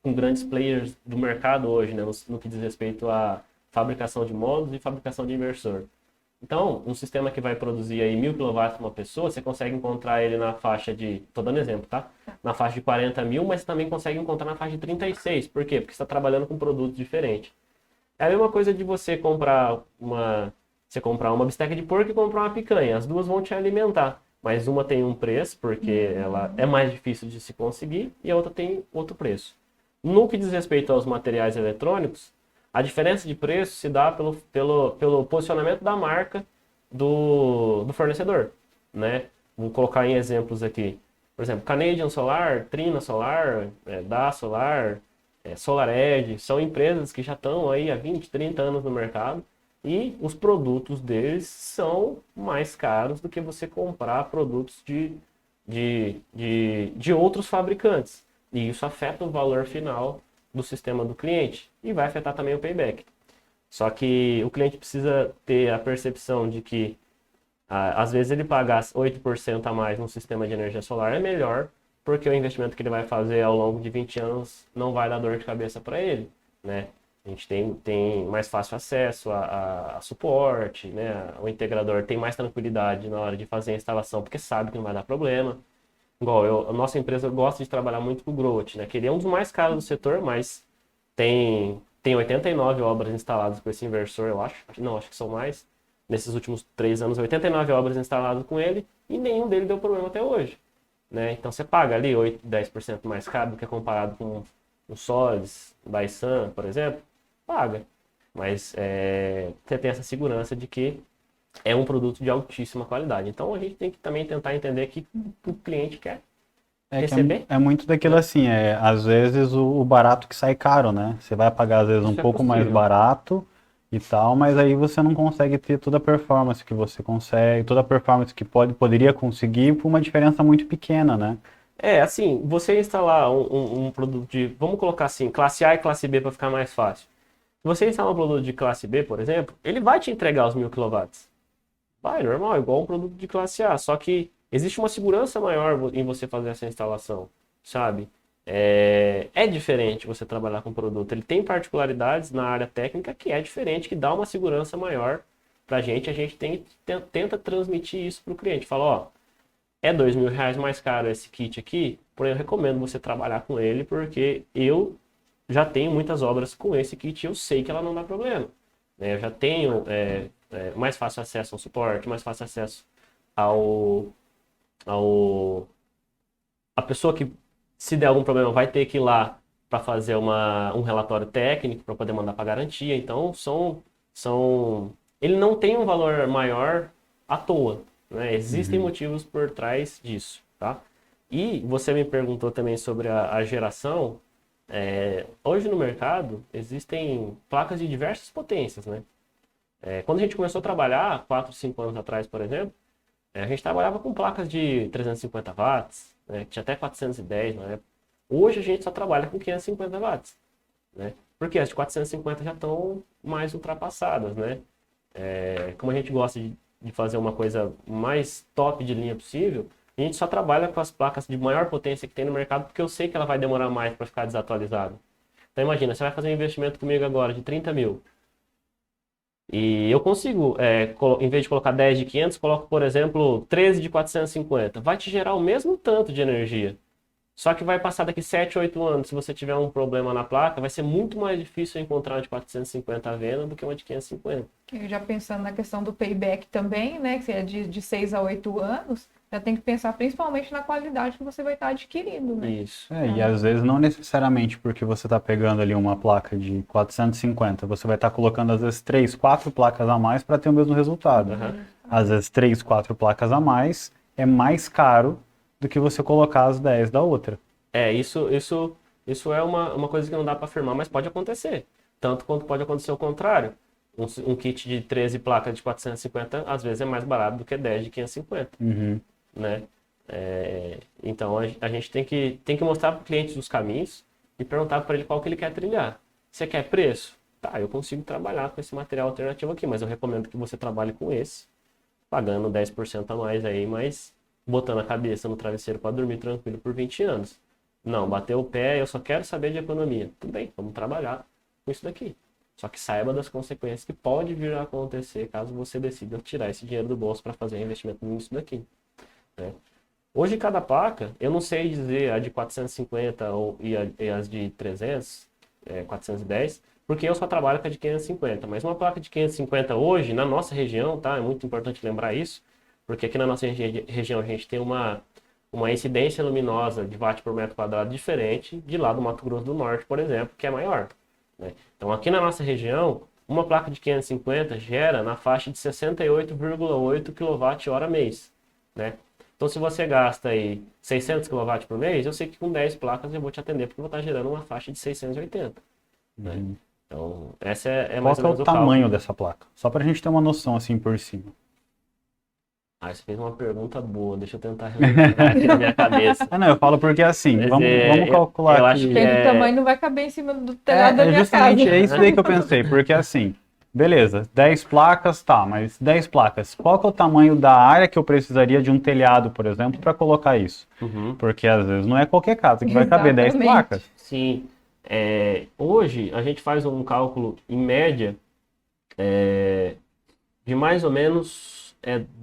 grandes players do mercado hoje, né, no que diz respeito à fabricação de módulos e fabricação de inversor. Então, um sistema que vai produzir aí 1.000 kW para uma pessoa, você consegue encontrar ele na faixa de, estou dando exemplo, tá? Na faixa de 40 mil, mas você também consegue encontrar na faixa de 36. Por quê? Porque você está trabalhando com produtos diferentes. É a mesma coisa de você comprar uma bisteca de porco e comprar uma picanha. As duas vão te alimentar, mas uma tem um preço, porque ela é mais difícil de se conseguir, e a outra tem outro preço. No que diz respeito aos materiais eletrônicos, a diferença de preço se dá pelo posicionamento da marca do fornecedor, né? Vou colocar em exemplos aqui. Por exemplo, Canadian Solar, Trina Solar, Da Solar, SolarEdge, são empresas que já estão aí há 20, 30 anos no mercado e os produtos deles são mais caros do que você comprar produtos de outros fabricantes. E isso afeta o valor final do sistema do cliente e vai afetar também o payback. Só que o cliente precisa ter a percepção de que às vezes ele pagar 8% a mais no sistema de energia solar é melhor, porque o investimento que ele vai fazer ao longo de 20 anos não vai dar dor de cabeça para ele, né? A gente tem mais fácil acesso a suporte, né? O integrador tem mais tranquilidade na hora de fazer a instalação, porque sabe que não vai dar problema. Igual a nossa empresa gosta de trabalhar muito com o Growth, né? Que ele é um dos mais caros do setor, mas tem 89 obras instaladas com esse inversor, eu acho. Não, acho que são mais. Nesses últimos 3 anos, 89 obras instaladas com ele e nenhum dele deu problema até hoje, né? Então você paga ali 8, 10% mais caro do que comparado com um Solis, Daisun, por exemplo, paga. Mas você tem essa segurança de que é um produto de altíssima qualidade. Então a gente tem que também tentar entender que o cliente quer receber. É muito daquilo assim, às vezes o barato que sai caro, né? Você vai pagar às vezes Isso um é pouco mais possível. barato e tal, mas aí você não consegue ter toda a performance que você consegue, toda a performance que poderia conseguir por uma diferença muito pequena, né? Assim, você instalar um produto de, vamos colocar assim, classe A e classe B para ficar mais fácil. Se você instalar um produto de classe B, por exemplo, ele vai te entregar os 1.000 kW. Vai, normal, igual um produto de classe A, só que existe uma segurança maior em você fazer essa instalação, sabe? É diferente você trabalhar com produto. Ele tem particularidades na área técnica que é diferente, que dá uma segurança maior pra gente. A gente tenta transmitir isso pro cliente. Fala, ó, é R$ 2.000 mais caro esse kit aqui, porém eu recomendo você trabalhar com ele porque eu já tenho muitas obras com esse kit e eu sei que ela não dá problema, né? Eu já tenho mais fácil acesso ao suporte, mais fácil acesso a pessoa que, se der algum problema, vai ter que ir lá para fazer um relatório técnico para poder mandar para garantia. Então, ele não tem um valor maior à toa, né? Existem motivos por trás disso, tá? E você me perguntou também sobre a geração. Hoje no mercado existem placas de diversas potências, né? Quando a gente começou a trabalhar, 4, 5 anos atrás, por exemplo, a gente trabalhava com placas de 350 watts, né? Tinha até 410 na época. Hoje a gente só trabalha com 550 watts, né? Porque as de 450 já estão mais ultrapassadas, né? Como a gente gosta de fazer uma coisa mais top de linha possível, a gente só trabalha com as placas de maior potência que tem no mercado, porque eu sei que ela vai demorar mais para ficar desatualizada. Então imagina, você vai fazer um investimento comigo agora de 30 mil. E eu consigo, em vez de colocar 10 de 500, coloco, por exemplo, 13 de 450. Vai te gerar o mesmo tanto de energia. Só que vai passar daqui 7, 8 anos, se você tiver um problema na placa, vai ser muito mais difícil encontrar uma de 450 à venda do que uma de 550. E já pensando na questão do payback também, né, que é de 6 a 8 anos, já tem que pensar principalmente na qualidade que você vai estar adquirindo, né? Isso. E às vezes não necessariamente porque você está pegando ali uma placa de 450, você vai estar colocando às vezes 3, 4 placas a mais para ter o mesmo resultado. Às vezes 3, 4 placas a mais é mais caro do que você colocar as 10 da outra. Isso é uma coisa que não dá para afirmar, mas pode acontecer. Tanto quanto pode acontecer o contrário. Um kit de 13 placas de 450, às vezes é mais barato do que 10 de 550. Né? Então a gente tem que mostrar para o cliente os caminhos e perguntar para ele qual que ele quer trilhar. Você quer preço? Tá, eu consigo trabalhar com esse material alternativo aqui, mas eu recomendo que você trabalhe com esse, pagando 10% a mais aí, mas botando a cabeça no travesseiro para dormir tranquilo por 20 anos. Não, bateu o pé, eu só quero saber de economia. Tudo bem, vamos trabalhar com isso daqui. Só que saiba das consequências que pode vir a acontecer caso você decida tirar esse dinheiro do bolso para fazer investimento nisso daqui. Né? Hoje, cada placa, eu não sei dizer a de 450 e as de 300, 410, porque eu só trabalho com a de 550. Mas uma placa de 550 hoje, na nossa região, tá? É muito importante lembrar isso, porque aqui na nossa região a gente tem uma incidência luminosa de watt por metro quadrado diferente de lá do Mato Grosso do Norte, por exemplo, que é maior. Né? Então, aqui na nossa região, uma placa de 550 gera na faixa de 68,8 kWh mês. Né? Então, se você gasta aí 600 kW por mês, eu sei que com 10 placas eu vou te atender, porque eu vou estar gerando uma faixa de 680. Né? Então, essa é mais ou menos o tamanho dessa placa? Só para a gente ter uma noção assim por cima. Você fez uma pergunta boa, deixa eu tentar relembrar aqui na minha cabeça. Não, eu falo porque assim, vamos calcular eu aqui. acho que Porque o tamanho não vai caber em cima do telhado da minha justamente, casa. é isso daí que eu pensei, porque assim, beleza, 10 placas, tá, mas 10 placas, qual que é o tamanho da área que eu precisaria de um telhado, por exemplo, para colocar isso? Porque às vezes não é qualquer casa que vai caber 10 placas. Sim, hoje a gente faz um cálculo em média de mais ou menos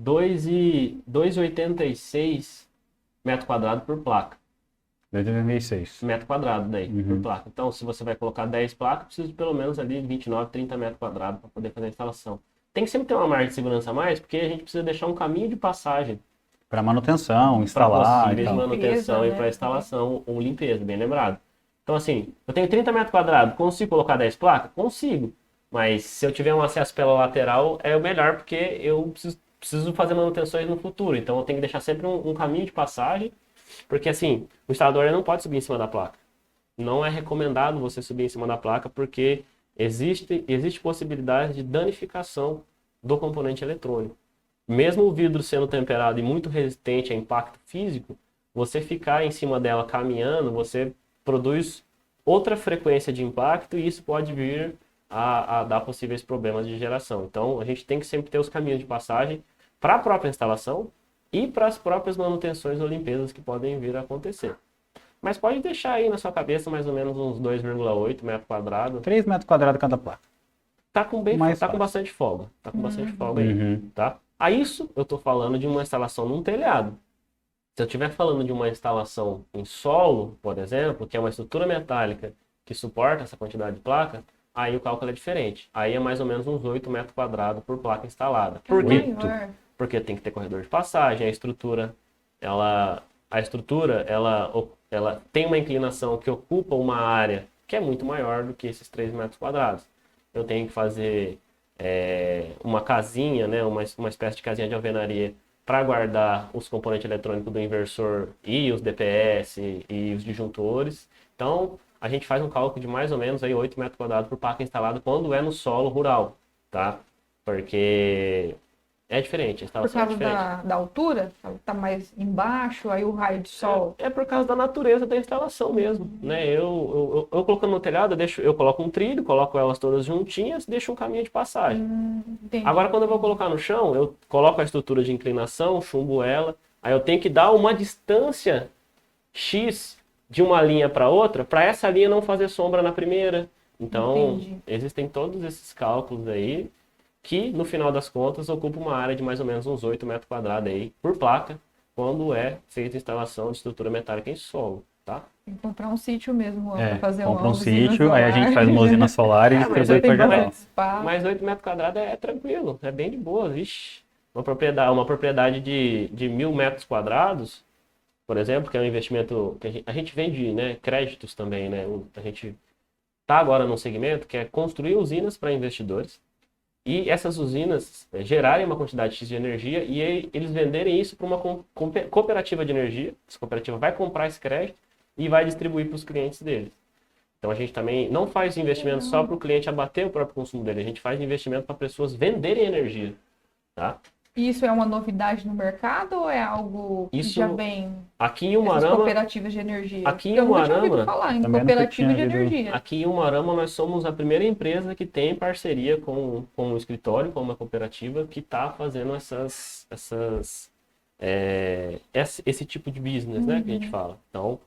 2,86 metro quadrado por placa. 2,86. Metro quadrado daí, por placa. Então, se você vai colocar 10 placas, precisa de pelo menos ali 29, 30 metros quadrados para poder fazer a instalação. Tem que sempre ter uma margem de segurança a mais, porque a gente precisa deixar um caminho de passagem. Para manutenção, instalar. Para possíveis e tal. manutenção, né? E para instalação ou limpeza, bem lembrado. Então, assim, eu tenho 30 metros quadrados, consigo colocar 10 placas? Consigo. Mas se eu tiver um acesso pela lateral, é o melhor, porque eu preciso fazer manutenções no futuro. Então, eu tenho que deixar sempre um caminho de passagem, porque, assim, o instalador não pode subir em cima da placa. Não é recomendado você subir em cima da placa, porque existe possibilidade de danificação do componente eletrônico. Mesmo o vidro sendo temperado e muito resistente a impacto físico, você ficar em cima dela caminhando, você produz outra frequência de impacto e isso pode vir a dar possíveis problemas de geração. Então, a gente tem que sempre ter os caminhos de passagem para a própria instalação e para as próprias manutenções ou limpezas que podem vir a acontecer. Mas pode deixar aí na sua cabeça mais ou menos uns 2,8 metros quadrados. 3 metros quadrados cada placa. Tá com bastante folga. Tá com bastante folga aí, tá? A isso eu estou falando de uma instalação num telhado. Se eu estiver falando de uma instalação em solo, por exemplo, que é uma estrutura metálica que suporta essa quantidade de placa, aí o cálculo é diferente. Aí é mais ou menos uns 8 metros quadrados por placa instalada. Por quê? Porque tem que ter corredor de passagem, a estrutura, ela ela tem uma inclinação que ocupa uma área que é muito maior do que esses 3 metros quadrados. Eu tenho que fazer uma casinha, né, uma espécie de casinha de alvenaria para guardar os componentes eletrônicos do inversor e os DPS e os disjuntores. Então, a gente faz um cálculo de mais ou menos aí 8 metros quadrados por placa instalada quando é no solo rural, tá? Porque é diferente, a Por instalação é causa diferente. da altura, ela tá mais embaixo, aí o raio de sol. É por causa da natureza da instalação mesmo, né? Eu colocando no telhado, eu coloco um trilho, coloco elas todas juntinhas, deixo um caminho de passagem. Entendi. Agora, quando eu vou colocar no chão, eu coloco a estrutura de inclinação, chumbo ela, aí eu tenho que dar uma distância X de uma linha para outra, para essa linha não fazer sombra na primeira. Então, Entendi. existem todos esses cálculos aí, que no final das contas ocupa uma área de mais ou menos uns 8 metros quadrados aí por placa, quando é feita a instalação de estrutura metálica em solo, tá? Tem que comprar um sítio mesmo para fazer compra uma um usina sítio, aí a gente solar. faz uma usina solar e mas distribui Tem para geral. bastante espaço. Mas 8 metros quadrados é tranquilo, é bem de boa, vixe. Uma propriedade de 1.000 metros quadrados, por exemplo, que é um investimento que a gente vende, né, créditos também, né? A gente está agora num segmento que é construir usinas para investidores e essas usinas gerarem uma quantidade X de energia e aí eles venderem isso para uma cooperativa de energia. Essa cooperativa vai comprar esse crédito e vai distribuir para os clientes deles. Então a gente também não faz investimento só para o cliente abater o próprio consumo dele, a gente faz investimento para pessoas venderem energia, tá? Isso é uma novidade no mercado ou é algo que Isso já vem aqui em essas Umuarama, cooperativas de energia? aqui em Eu nunca tinha ouvido Umuarama, falar em também nunca cooperativa tinha de ouvido. energia. aqui em Umuarama nós somos a primeira empresa que tem parceria com um escritório, com uma cooperativa que está fazendo esse tipo de business, né, que a gente fala. Então,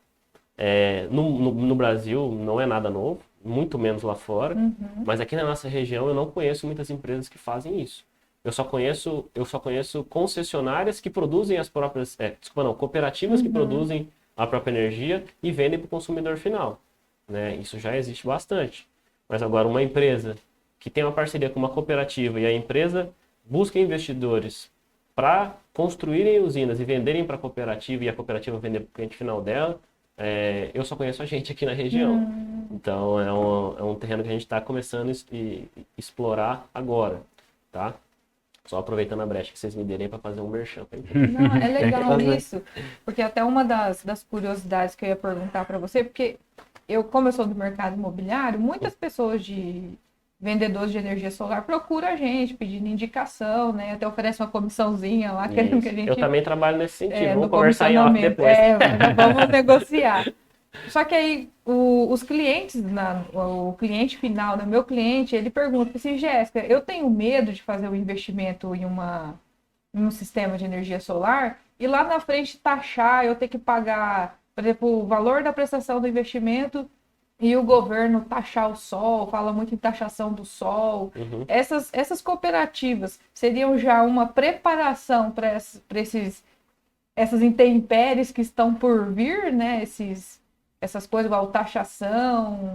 no Brasil não é nada novo, muito menos lá fora, mas aqui na nossa região eu não conheço muitas empresas que fazem isso. Eu só conheço concessionárias que produzem as próprias, cooperativas que produzem a própria energia e vendem para o consumidor final, né? Isso já existe bastante. Mas agora uma empresa que tem uma parceria com uma cooperativa e a empresa busca investidores para construírem usinas e venderem para a cooperativa e a cooperativa vender para o cliente final dela, eu só conheço a gente aqui na região. Então é um terreno que a gente está começando a explorar agora, tá? Só aproveitando a brecha que vocês me derem para fazer um merchan. Não, é legal fazer. isso, porque até uma das curiosidades que eu ia perguntar para você, porque como eu sou do mercado imobiliário, muitas pessoas vendedores de energia solar procuram a gente, pedindo indicação, né? Até oferece uma comissãozinha lá, querendo que a gente... Eu também trabalho nesse sentido. no Vamos conversar em off comissionamento. depois. Vamos negociar. Só que aí os clientes, o cliente final, né, meu cliente, ele pergunta assim, Jéssica, eu tenho medo de fazer um investimento em um sistema de energia solar e lá na frente taxar, eu ter que pagar, por exemplo, o valor da prestação do investimento e o governo taxar o sol, fala muito em taxação do sol. Essas cooperativas seriam já uma preparação para essas intempéries que estão por vir, né? Essas coisas igual taxação,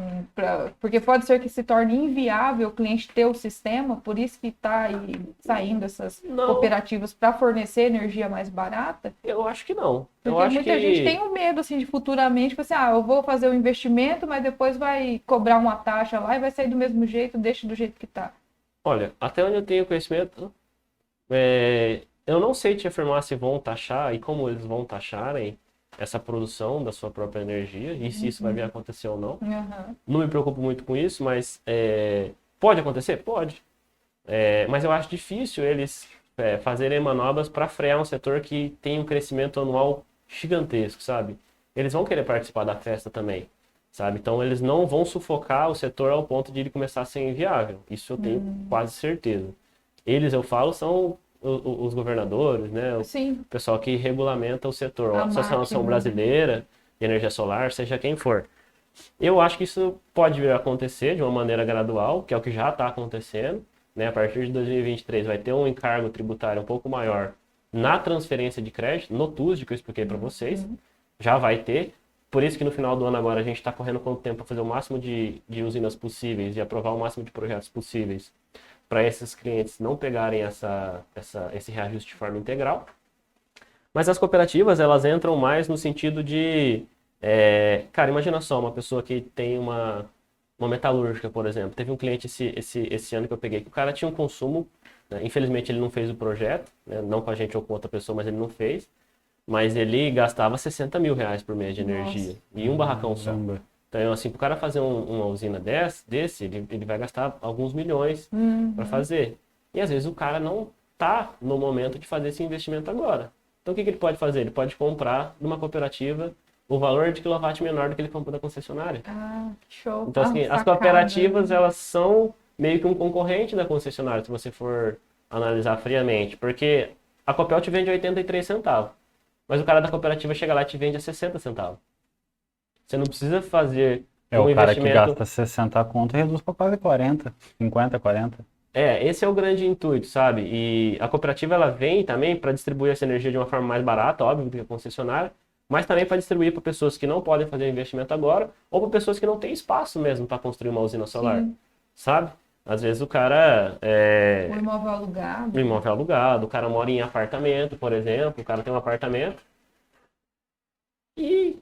porque pode ser que se torne inviável o cliente ter o sistema, por isso que está aí saindo essas cooperativas para fornecer energia mais barata. Eu acho que não. Porque muita gente tem um medo assim, de futuramente, tipo assim, eu vou fazer o investimento, mas depois vai cobrar uma taxa lá e vai sair do mesmo jeito, deixa do jeito que está. Olha, até onde eu tenho conhecimento, eu não sei te afirmar se vão taxar e como eles vão taxarem essa produção da sua própria energia e se isso vai vir a acontecer ou não. Não me preocupo muito com isso, mas pode acontecer? Pode. Mas eu acho difícil eles fazerem manobras para frear um setor que tem um crescimento anual gigantesco, sabe? Eles vão querer participar da festa também, sabe? Então eles não vão sufocar o setor ao ponto de ele começar a ser inviável. Isso eu tenho quase certeza. Eles, eu falo, são os governadores, né? O pessoal que regulamenta o setor, a Associação Brasileira de Energia Solar, seja quem for. Eu acho que isso pode vir a acontecer de uma maneira gradual, que é o que já está acontecendo, né? A partir de 2023 vai ter um encargo tributário um pouco maior na transferência de crédito, no TUSD, que eu expliquei para vocês, já vai ter. Por isso que no final do ano agora a gente está correndo quanto tempo para fazer o máximo de usinas possíveis e aprovar o máximo de projetos possíveis, para esses clientes não pegarem esse reajuste de forma integral. Mas as cooperativas, elas entram mais no sentido de Cara, imagina só, uma pessoa que tem uma metalúrgica, por exemplo. Teve um cliente esse ano que eu peguei, que o cara tinha um consumo, né? Infelizmente ele não fez o projeto, né? Não com a gente ou com outra pessoa, mas ele não fez. Mas ele gastava 60 mil reais por mês de energia. Nossa. E um barracão só. Caramba. Então, assim, para o cara fazer uma usina desse, ele vai gastar alguns milhões para fazer. E às vezes o cara não tá no momento de fazer esse investimento agora. Então, o que ele pode fazer? Ele pode comprar numa cooperativa o valor de quilowatt menor do que ele comprou da concessionária. Ah, show. Então, assim, as Sacada. cooperativas, elas são meio que um concorrente da concessionária, se você for analisar friamente. Porque a Copel te vende 83 centavos, mas o cara da cooperativa chega lá e te vende a 60 centavos. Você não precisa fazer É, um o cara que investimento... gasta 60 conto reduz para quase 40, 50, 40. Esse é o grande intuito, sabe? E a cooperativa, ela vem também para distribuir essa energia de uma forma mais barata, óbvio, do que a concessionária, mas também para distribuir para pessoas que não podem fazer investimento agora, ou para pessoas que não têm espaço mesmo para construir uma usina solar, Sim. sabe? Às vezes o cara O imóvel alugado. um imóvel alugado, o cara mora em apartamento, por exemplo, o cara tem um apartamento e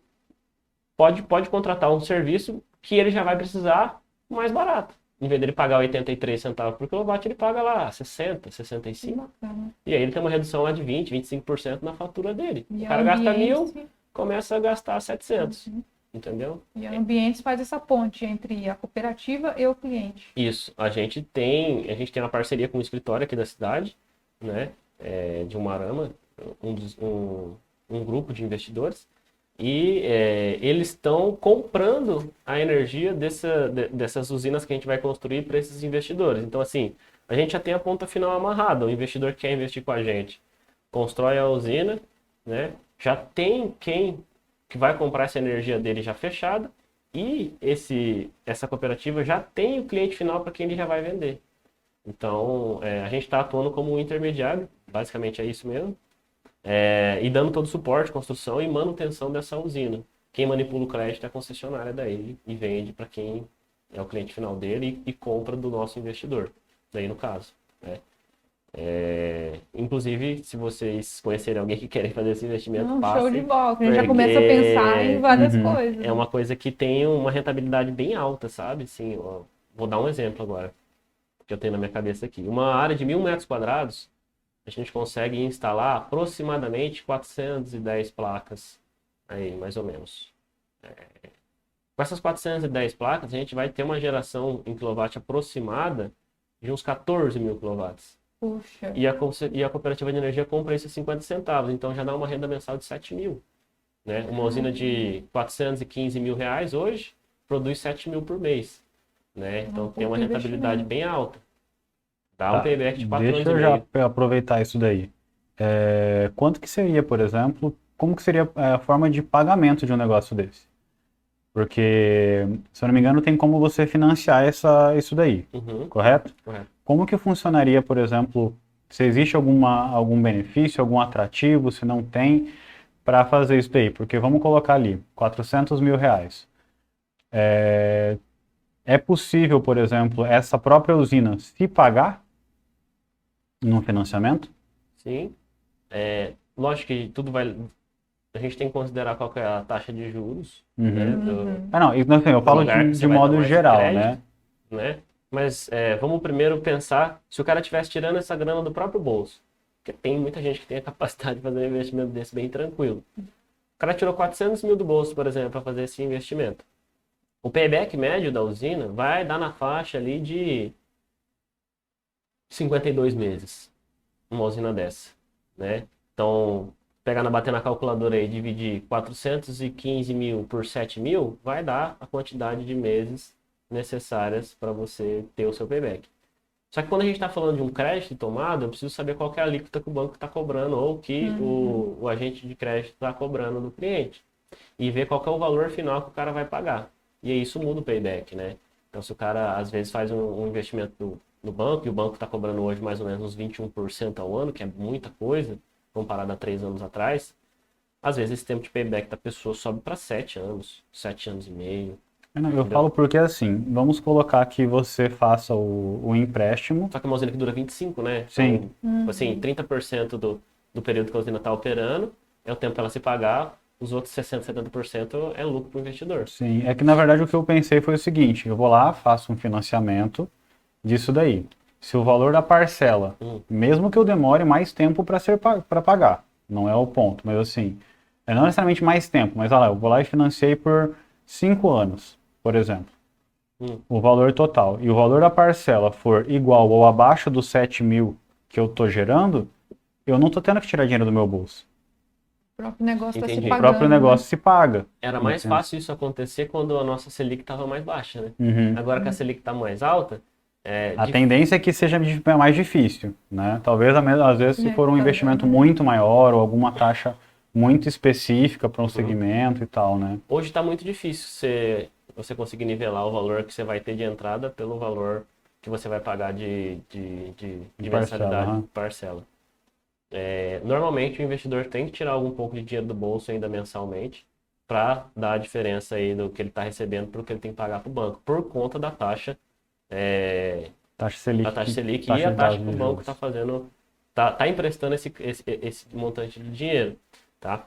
pode contratar um serviço que ele já vai precisar mais barato. Em vez dele pagar 83 centavos por quilowatt, ele paga lá 60, 65. Bacana. E aí ele tem uma redução lá de 20, 25% na fatura dele. E O cara gasta 1.000, ambientes, começa a gastar 700. Entendeu? e a Ambientes faz essa ponte entre a cooperativa e o cliente. Isso. A gente tem uma parceria com um escritório aqui da cidade, né? De Umuarama, um grupo de investidores. E eles estão comprando a energia dessas usinas que a gente vai construir para esses investidores. Então, assim, a gente já tem a ponta final amarrada. O investidor que quer investir com a gente constrói a usina, né? Já tem quem que vai comprar essa energia dele já fechada e essa cooperativa já tem o cliente final para quem ele já vai vender. Então, a gente está atuando como um intermediário, basicamente é isso mesmo. E dando todo o suporte, construção e manutenção dessa usina. Quem manipula o crédito é a concessionária daí e vende para quem é o cliente final dele e compra do nosso investidor, daí no caso, né? Inclusive, se vocês conhecerem alguém que querem fazer esse investimento, Não, passe, show de bola. A gente já porque começa a pensar em várias coisas. é uma coisa que tem uma rentabilidade bem alta, sabe? Assim, ó, vou dar um exemplo agora, que eu tenho na minha cabeça aqui. Uma área de 1.000 metros quadrados, a gente consegue instalar aproximadamente 410 placas, aí, mais ou menos. Com essas 410 placas, a gente vai ter uma geração em quilowatt aproximada de uns 14 mil quilowatts. Puxa. E a cooperativa de energia compra isso a 50 centavos, então já dá uma renda mensal de 7 mil. Né? Uma usina de 415 mil reais hoje produz 7 mil por mês. Né? Então tem uma rentabilidade bem alta. Dá um payback de 4 anos e Deixa eu meio. já aproveitar isso daí. Quanto que seria, por exemplo, como que seria a forma de pagamento de um negócio desse? Porque, se eu não me engano, tem como você financiar isso daí, Uhum, correto? correto. Como que funcionaria, por exemplo, se existe algum benefício, algum atrativo, se não tem, para fazer isso daí? Porque vamos colocar ali, 400 mil reais. É possível, por exemplo, essa própria usina se pagar num financiamento? Sim. Lógico que tudo vai. A gente tem que considerar qual que é a taxa de juros, né, Não, assim, eu falo lugar que de você vai modo tomar esse geral, crédito, né? né? Mas vamos primeiro pensar se o cara estivesse tirando essa grana do próprio bolso. Porque tem muita gente que tem a capacidade de fazer um investimento desse bem tranquilo. O cara tirou 400 mil do bolso, por exemplo, para fazer esse investimento. O payback médio da usina vai dar na faixa ali de 52 meses. Uma usina dessa, né? Então, bater na calculadora aí, dividir 415 mil por 7 mil, vai dar a quantidade de meses necessárias para você ter o seu payback. Só que quando a gente está falando de um crédito tomado, eu preciso saber qual que é a alíquota que o banco está cobrando ou que o agente de crédito está cobrando do cliente. E ver qual que é o valor final que o cara vai pagar. E aí isso muda o payback, né? Então se o cara às vezes faz um investimento no banco e o banco está cobrando hoje mais ou menos uns 21% ao ano, que é muita coisa, comparado a 3 anos atrás, às vezes esse tempo de payback da pessoa sobe para 7 anos, 7 anos e meio. Eu falo porque assim, vamos colocar que você faça o empréstimo. Só que é uma usina que dura 25, né? Sim. Então, assim, 30% do período que a usina está operando é o tempo para ela se pagar, os outros 60%, 70% é lucro para o investidor. Sim, é que na verdade o que eu pensei foi o seguinte, eu vou lá, faço um financiamento disso daí. Se o valor da parcela, mesmo que eu demore mais tempo para pagar, não é o ponto, mas assim, é não necessariamente mais tempo, mas olha lá, eu vou lá e financiei por 5 anos, por exemplo, o valor total, e o valor da parcela for igual ou abaixo dos 7.000 que eu estou gerando, eu não estou tendo que tirar dinheiro do meu bolso. O próprio negócio está se Entendi. O pagando, próprio né? negócio se paga. Era mais fácil isso acontecer quando a nossa Selic estava mais baixa, né? Uhum. Agora que a Selic está mais alta, A tendência é que seja mais difícil, né? Talvez, às vezes, se for um investimento muito maior ou alguma taxa muito específica para um segmento e tal, né? hoje está muito difícil você conseguir nivelar o valor que você vai ter de entrada pelo valor que você vai pagar de mensalidade, aham. parcela. Normalmente o investidor tem que tirar algum pouco de dinheiro do bolso ainda mensalmente para dar a diferença aí do que ele está recebendo para o que ele tem que pagar para o banco, por conta da taxa, Taxa Selic, a taxa Selic e taxa a taxa base que o de banco juros. está fazendo, tá emprestando esse montante de dinheiro, tá?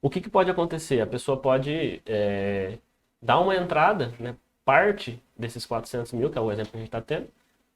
O que pode acontecer? A pessoa pode dar uma entrada, né? Parte desses 400 mil, que é o exemplo que a gente está tendo,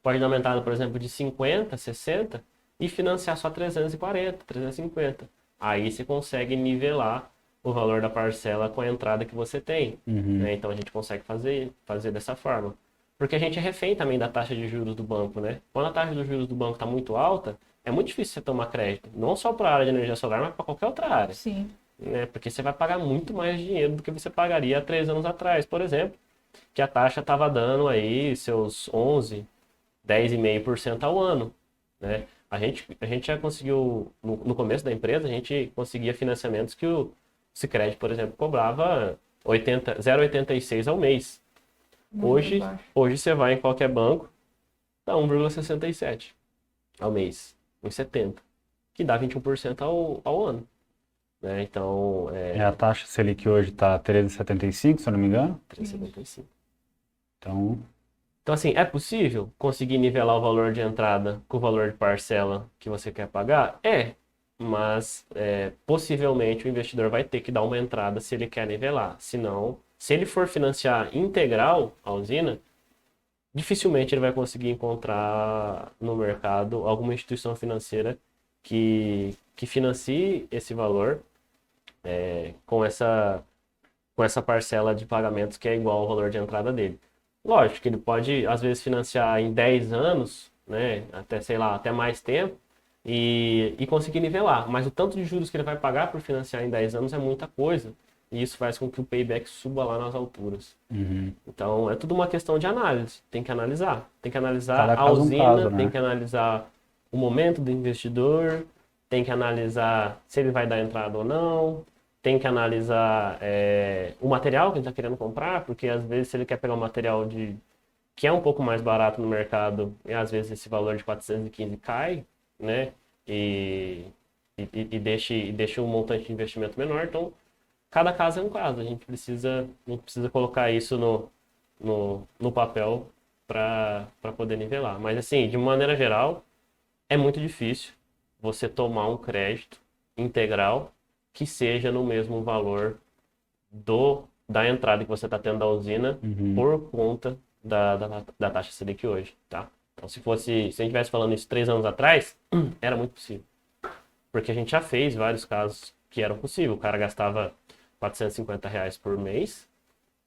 pode dar uma entrada, por exemplo, de 50, 60 e financiar só 340, 350. Aí você consegue nivelar o valor da parcela com a entrada que você tem, né? Então a gente consegue fazer dessa forma. Porque a gente é refém também da taxa de juros do banco, né? Quando a taxa de juros do banco está muito alta, é muito difícil você tomar crédito. Não só para a área de energia solar, mas para qualquer outra área. Sim. Né? Porque você vai pagar muito mais dinheiro do que você pagaria há 3 anos atrás, por exemplo, que a taxa estava dando aí seus 11, 10,5% ao ano. Né? A gente já conseguiu, no começo da empresa, a gente conseguia financiamentos que o Sicredi, por exemplo, cobrava 0,86 ao mês. Muito baixo. Hoje você vai em qualquer banco, dá 1,67 ao mês, 1,70, que dá 21% ao ano. Né? Então, A taxa Selic hoje está 13,75, se eu não me engano. 3,75. Então, Então, assim, é possível conseguir nivelar o valor de entrada com o valor de parcela que você quer pagar? Mas possivelmente o investidor vai ter que dar uma entrada se ele quer nivelar. Senão, se ele for financiar integral a usina, dificilmente ele vai conseguir encontrar no mercado alguma instituição financeira que financie esse valor com essa parcela de pagamentos que é igual ao valor de entrada dele. Lógico que ele pode, às vezes, financiar em 10 anos, né, até, sei lá, até mais tempo, e conseguir nivelar. Mas o tanto de juros que ele vai pagar por financiar em 10 anos é muita coisa. E isso faz com que o payback suba lá nas alturas. Então, é tudo uma questão de análise. Tem que analisar. Tem que analisar Cada a caso um usina, caso, né? tem que analisar o momento do investidor, tem que analisar se ele vai dar entrada ou não, tem que analisar o material que ele está querendo comprar, porque às vezes se ele quer pegar um material que é um pouco mais barato no mercado, e às vezes esse valor de 415 cai, né? E deixa um montante de investimento menor. Então, cada caso é um caso. A gente precisa colocar isso no papel para poder nivelar. Mas, assim, de maneira geral, é muito difícil você tomar um crédito integral que seja no mesmo valor da entrada que você está tendo da usina por conta da taxa Selic hoje, tá? Então, se a gente estivesse falando isso 3 anos atrás, era muito possível. Porque a gente já fez vários casos que eram possíveis. O cara gastava R$ 450 por mês,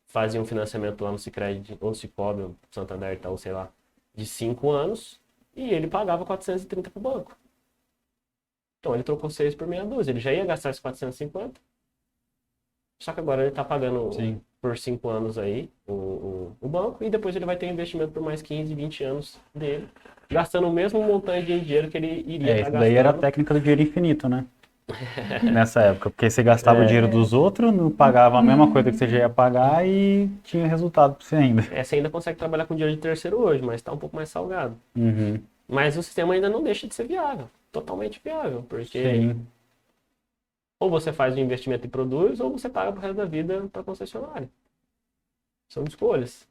fazia um financiamento lá no Sicredi, ou Cicobi, ou Santander, Itaú, sei lá, de 5 anos, e ele pagava 430 para o banco. Então ele trocou 6 por meia dúzia. Ele já ia gastar esses 450. Só que agora ele está pagando por 5 anos aí o banco, e depois ele vai ter investimento por mais 15, 20 anos dele, gastando o mesmo montante de dinheiro que ele iria estar isso gastando. daí era a técnica do dinheiro infinito, né? Nessa época, porque você gastava o dinheiro dos outros, não pagava a mesma coisa que você já ia pagar e tinha resultado para você ainda. Você ainda consegue trabalhar com dinheiro de terceiro hoje, mas está um pouco mais salgado. Uhum. Mas o sistema ainda não deixa de ser viável, totalmente viável, porque Sim. ou você faz o investimento e produz, ou você paga pro resto da vida para concessionária. São escolhas,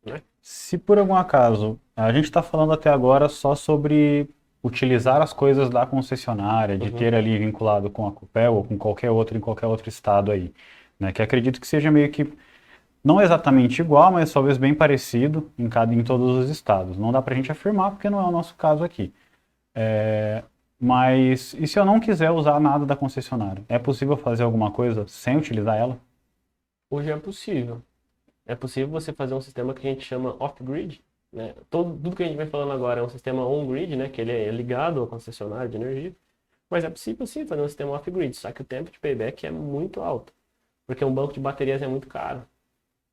né? Se por algum acaso, a gente está falando até agora só sobre utilizar as coisas da concessionária, de ter ali vinculado com a Copel ou com qualquer outro, em qualquer outro estado aí, né? Que acredito que seja meio que, não exatamente igual, mas talvez bem parecido em todos os estados. Não dá pra gente afirmar, porque não é o nosso caso aqui. Mas, e se eu não quiser usar nada da concessionária? É possível fazer alguma coisa sem utilizar ela? Hoje é possível. É possível você fazer um sistema que a gente chama off-grid, né? Tudo que a gente vem falando agora é um sistema on-grid, né? Que ele é ligado ao concessionário de energia. Mas é possível sim fazer um sistema off-grid, só que o tempo de payback é muito alto. Porque um banco de baterias é muito caro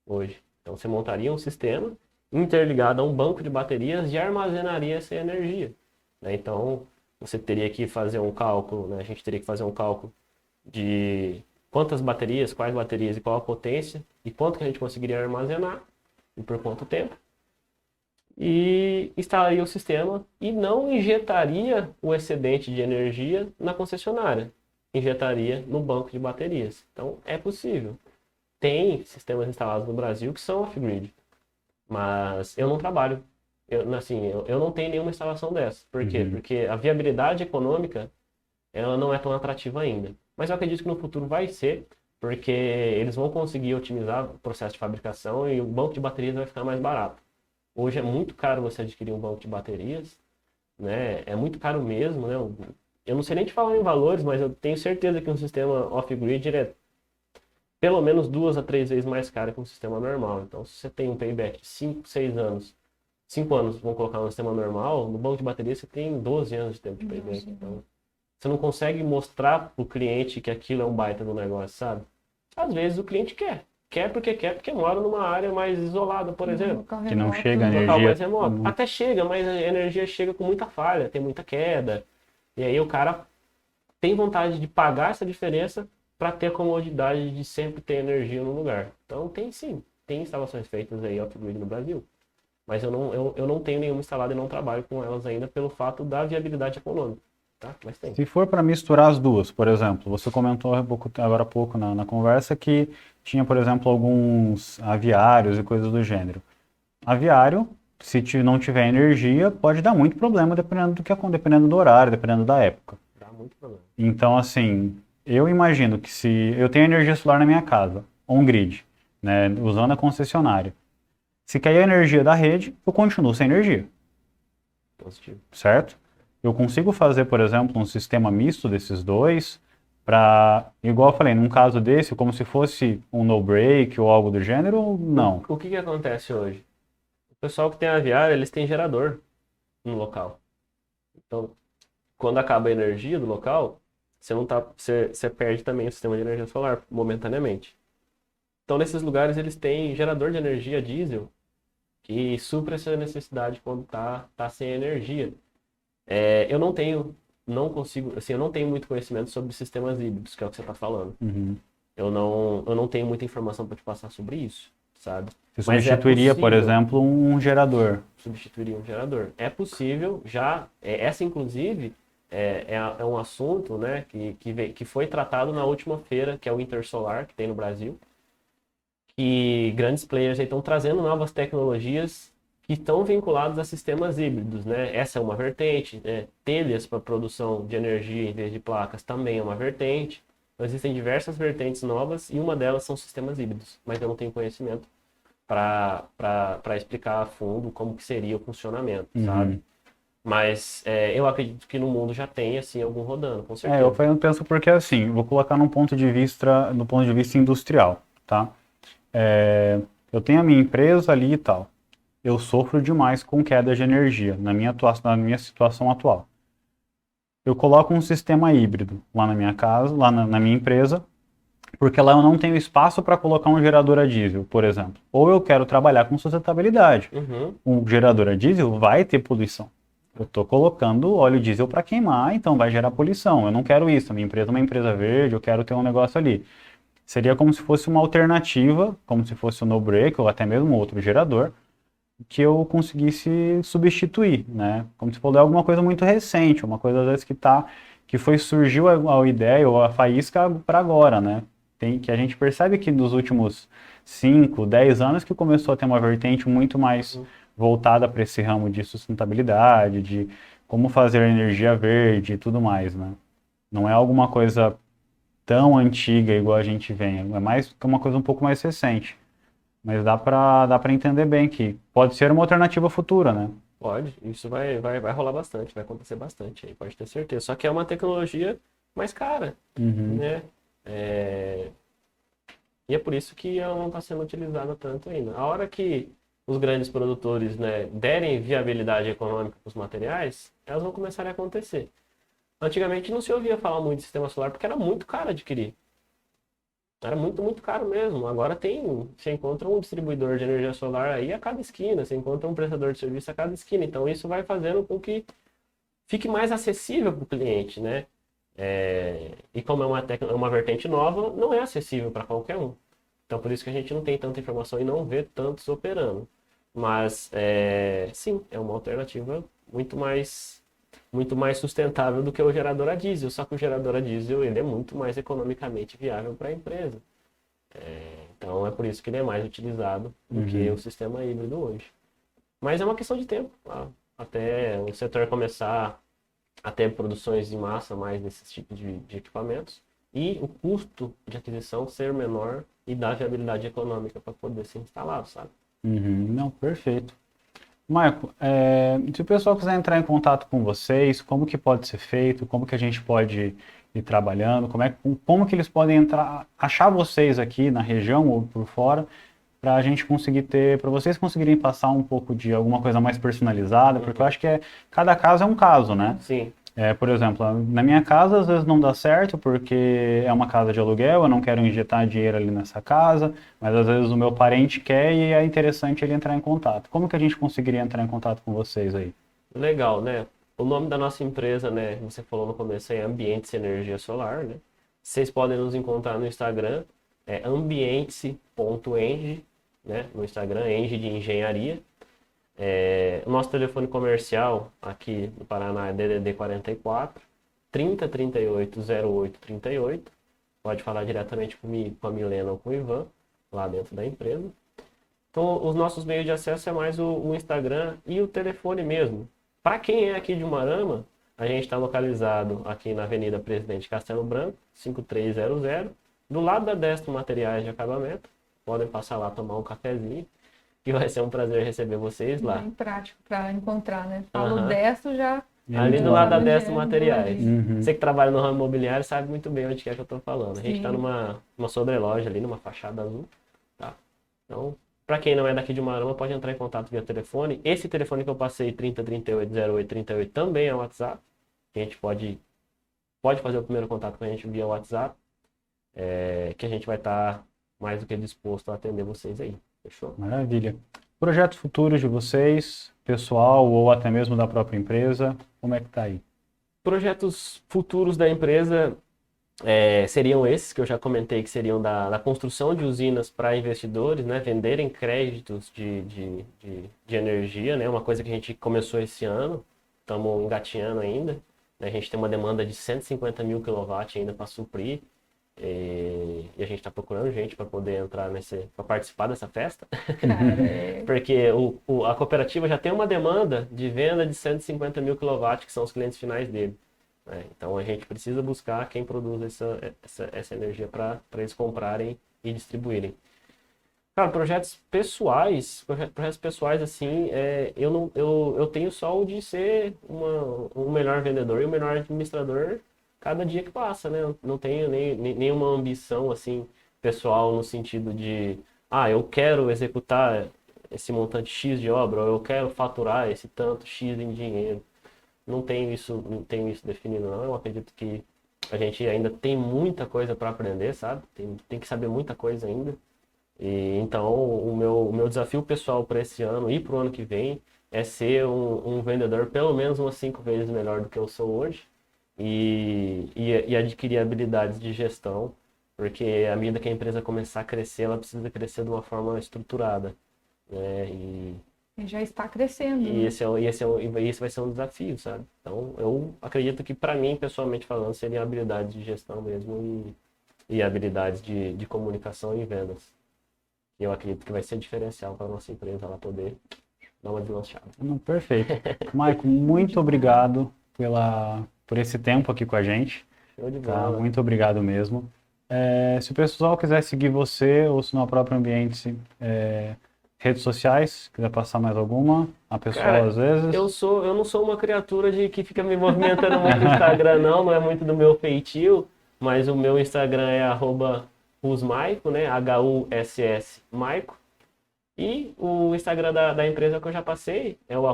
hoje. Então você montaria um sistema interligado a um banco de baterias e armazenaria essa energia, né? Então você teria que fazer um cálculo, né? A gente teria que fazer um cálculo de quantas baterias, quais baterias e qual a potência e quanto que a gente conseguiria armazenar e por quanto tempo. E instalaria o sistema e não injetaria o excedente de energia na concessionária. Injetaria no banco de baterias. Então é possível. Tem sistemas instalados no Brasil que são off-grid, mas eu não trabalho. Eu não tenho nenhuma instalação dessa. Por quê? Porque a viabilidade econômica ela não é tão atrativa ainda. Mas eu acredito que no futuro vai ser, porque eles vão conseguir otimizar o processo de fabricação e o banco de baterias vai ficar mais barato. Hoje é muito caro você adquirir um banco de baterias, né? É muito caro mesmo, né? Eu não sei nem te falar em valores, mas eu tenho certeza que um sistema off-grid é pelo menos 2 a 3 vezes mais caro que um sistema normal. Então, se você tem um payback de 5, 6 anos, 5 anos, vamos colocar no sistema normal, no banco de bateria você tem 12 anos de tempo de payback. Então, você não consegue mostrar para o cliente que aquilo é um baita do negócio, sabe? Às vezes o cliente quer. Quer porque mora numa área mais isolada, por exemplo. Que não chega a Um local energia. mais remoto. Até chega, mas a energia chega com muita falha, tem muita queda. E aí o cara tem vontade de pagar essa diferença para ter a comodidade de sempre ter energia no lugar. Então tem sim, tem instalações feitas aí off-grid no Brasil. Mas eu não tenho nenhuma instalada e não trabalho com elas ainda pelo fato da viabilidade econômica. Tá? Mas tem. Se for para misturar as duas, por exemplo, você comentou agora há pouco na conversa que tinha, por exemplo, alguns aviários e coisas do gênero. Aviário, se não tiver energia, pode dar muito problema dependendo do horário, dependendo da época. Dá muito problema. Então, assim, eu imagino que se eu tenho energia solar na minha casa, on-grid, né, usando a concessionária, se cair a energia da rede, eu continuo sem energia. Positivo. Certo? Eu consigo fazer, por exemplo, um sistema misto desses dois para, igual eu falei, num caso desse, como se fosse um no-break ou algo do gênero, ou não? O que acontece hoje? O pessoal que tem aviário, eles têm gerador no local. Então, quando acaba a energia do local, você perde também o sistema de energia solar momentaneamente. Então, nesses lugares, eles têm gerador de energia diesel que supra essa necessidade quando tá sem energia. Eu não consigo, assim, eu não tenho muito conhecimento sobre sistemas híbridos, que é o que você está falando. Eu não tenho muita informação para te passar sobre isso, sabe? Você substituiria, por exemplo, um gerador. Substituiria um gerador. É possível, já, essa inclusive é um assunto, né, que foi tratado na última feira, que é o Intersolar, que tem no Brasil, que grandes players estão trazendo novas tecnologias que estão vinculados a sistemas híbridos, né? Essa é uma vertente, né? Telhas para produção de energia em vez de placas também é uma vertente. Então, existem diversas vertentes novas e uma delas são sistemas híbridos, mas eu não tenho conhecimento para explicar a fundo como que seria o funcionamento, sabe? Mas eu acredito que no mundo já tem assim algum rodando, com certeza. Eu penso porque assim, vou colocar no ponto de vista industrial, tá? Eu tenho a minha empresa ali e tal. Eu sofro demais com queda de energia na minha situação atual. Eu coloco um sistema híbrido lá na minha casa, lá na minha empresa, porque lá eu não tenho espaço para colocar um gerador a diesel, por exemplo. Ou eu quero trabalhar com sustentabilidade. Um gerador a diesel vai ter poluição. Eu estou colocando óleo diesel para queimar, então vai gerar poluição. Eu não quero isso. A minha empresa é uma empresa verde, eu quero ter um negócio ali. Seria como se fosse uma alternativa, como se fosse um no-break ou até mesmo outro gerador, que eu conseguisse substituir, né? Como se fosse alguma coisa muito recente, uma coisa às vezes surgiu a ideia ou a faísca para agora, né? Que a gente percebe que nos últimos 5, 10 anos que começou a ter uma vertente muito mais voltada para esse ramo de sustentabilidade, de como fazer energia verde e tudo mais, né? Não é alguma coisa tão antiga igual a gente vem, é mais uma coisa um pouco mais recente. Mas dá para entender bem que pode ser uma alternativa futura, né? Pode, isso vai rolar bastante, vai acontecer bastante aí, pode ter certeza. Só que é uma tecnologia mais cara, Uhum. né? É, E é por isso que ela não está sendo utilizada tanto ainda. A hora que os grandes produtores, né, derem viabilidade econômica para os materiais, elas vão começar a acontecer. Antigamente não se ouvia falar muito de sistema solar porque era muito caro adquirir. Era muito, muito caro mesmo. Agora você encontra um distribuidor de energia solar aí a cada esquina, você encontra um prestador de serviço a cada esquina. Então isso vai fazendo com que fique mais acessível para o cliente, né? E como é uma vertente nova, não é acessível para qualquer um. Então, por isso que a gente não tem tanta informação e não vê tantos operando. Mas, sim, é uma alternativa muito mais sustentável do que o gerador a diesel. Só que o gerador a diesel ele é muito mais economicamente viável para a empresa. Então, é por isso que ele é mais utilizado do que o sistema híbrido hoje. Mas é uma questão de tempo, tá? Até o setor começar a ter produções em massa mais desses tipos de equipamentos e o custo de aquisição ser menor e dar viabilidade econômica para poder ser instalado, sabe? Uhum. Não, perfeito. Marco, se o pessoal quiser entrar em contato com vocês, como que pode ser feito? Como que a gente pode ir trabalhando? Como que eles podem entrar, achar vocês aqui na região ou por fora, para a gente conseguir para vocês conseguirem passar um pouco de alguma coisa mais personalizada, porque eu acho que cada caso é um caso, né? Sim, Por exemplo, na minha casa às vezes não dá certo porque é uma casa de aluguel, eu não quero injetar dinheiro ali nessa casa, mas às vezes o meu parente quer e é interessante ele entrar em contato. Como que a gente conseguiria entrar em contato com vocês aí? legal, né? O nome da nossa empresa, né? Você falou no começo é Ambientes Energia Solar, né? Vocês podem nos encontrar no Instagram, ambiente.eng, né? No Instagram, Eng de engenharia. O nosso telefone comercial aqui no Paraná é DDD 44 30 38 08 38. Pode falar diretamente comigo, com a Milena ou com o Ivan, lá dentro da empresa. Então, os nossos meios de acesso é mais o Instagram e o telefone mesmo. Para quem é aqui de Umarama, a gente está localizado aqui na Avenida Presidente Castelo Branco, 5300, do lado da Destro Materiais de Acabamento. Podem passar lá tomar um cafezinho, que vai ser um prazer receber vocês lá. Bem prático para encontrar, né? Falo Aham. destro já. Ali do já lado da sabe onde Destro é, Materiais. Uhum. Você que trabalha no ramo imobiliário sabe muito bem onde que é que eu estou falando. A gente está Sim. numa sobreloja ali, numa fachada azul. Tá? Então, para quem não é daqui de Umarama, pode entrar em contato via telefone. Esse telefone que eu passei, 30 38 08 38, também é o WhatsApp. A gente pode fazer o primeiro contato com a gente via WhatsApp, que a gente vai estar mais do que disposto a atender vocês aí. Fechou? Maravilha. Projetos futuros de vocês, pessoal ou até mesmo da própria empresa, como é que tá aí? Projetos futuros da empresa seriam esses que eu já comentei, que seriam da construção de usinas para investidores, né, venderem créditos de energia, né, uma coisa que a gente começou esse ano, estamos engatinhando ainda, né, a gente tem uma demanda de 150 mil kW ainda para suprir, e a gente está procurando gente para poder entrar para participar dessa festa, Cara, porque a cooperativa já tem uma demanda de venda de 150 mil kW, que são os clientes finais dele. Então a gente precisa buscar quem produz essa energia para eles comprarem e distribuírem. Cara, projetos pessoais assim, eu tenho só o de ser um melhor vendedor e um melhor administrador cada dia que passa, né? Eu não tenho nenhuma ambição assim pessoal no sentido de, eu quero executar esse montante X de obra, ou eu quero faturar esse tanto X em dinheiro. Não tenho isso definido, não. Eu acredito que a gente ainda tem muita coisa para aprender, sabe? Tem que saber muita coisa ainda. E então, o meu desafio pessoal para esse ano e para o ano que vem é ser um vendedor pelo menos umas 5 vezes melhor do que eu sou hoje e adquirir habilidades de gestão, porque à medida que a empresa começar a crescer, ela precisa crescer de uma forma estruturada, né? e já está crescendo, E né? esse vai ser um desafio, sabe? Então, eu acredito que para mim, pessoalmente falando, seria habilidade de gestão mesmo e habilidades de comunicação e vendas. E eu acredito que vai ser diferencial para a nossa empresa ela poder dar uma deslanchada. Perfeito. Maicon, muito obrigado por esse tempo aqui com a gente. Show de Tá? bola. Muito obrigado mesmo. Se o pessoal quiser seguir você ou se no próprio ambiente, redes sociais, quiser passar mais alguma, a pessoa Cara, às vezes. Eu não sou uma criatura que fica me movimentando muito no Instagram, não é muito do meu feitio, mas o meu Instagram é @husmaico, né? HUSS Maico. E o Instagram da empresa que eu já passei é o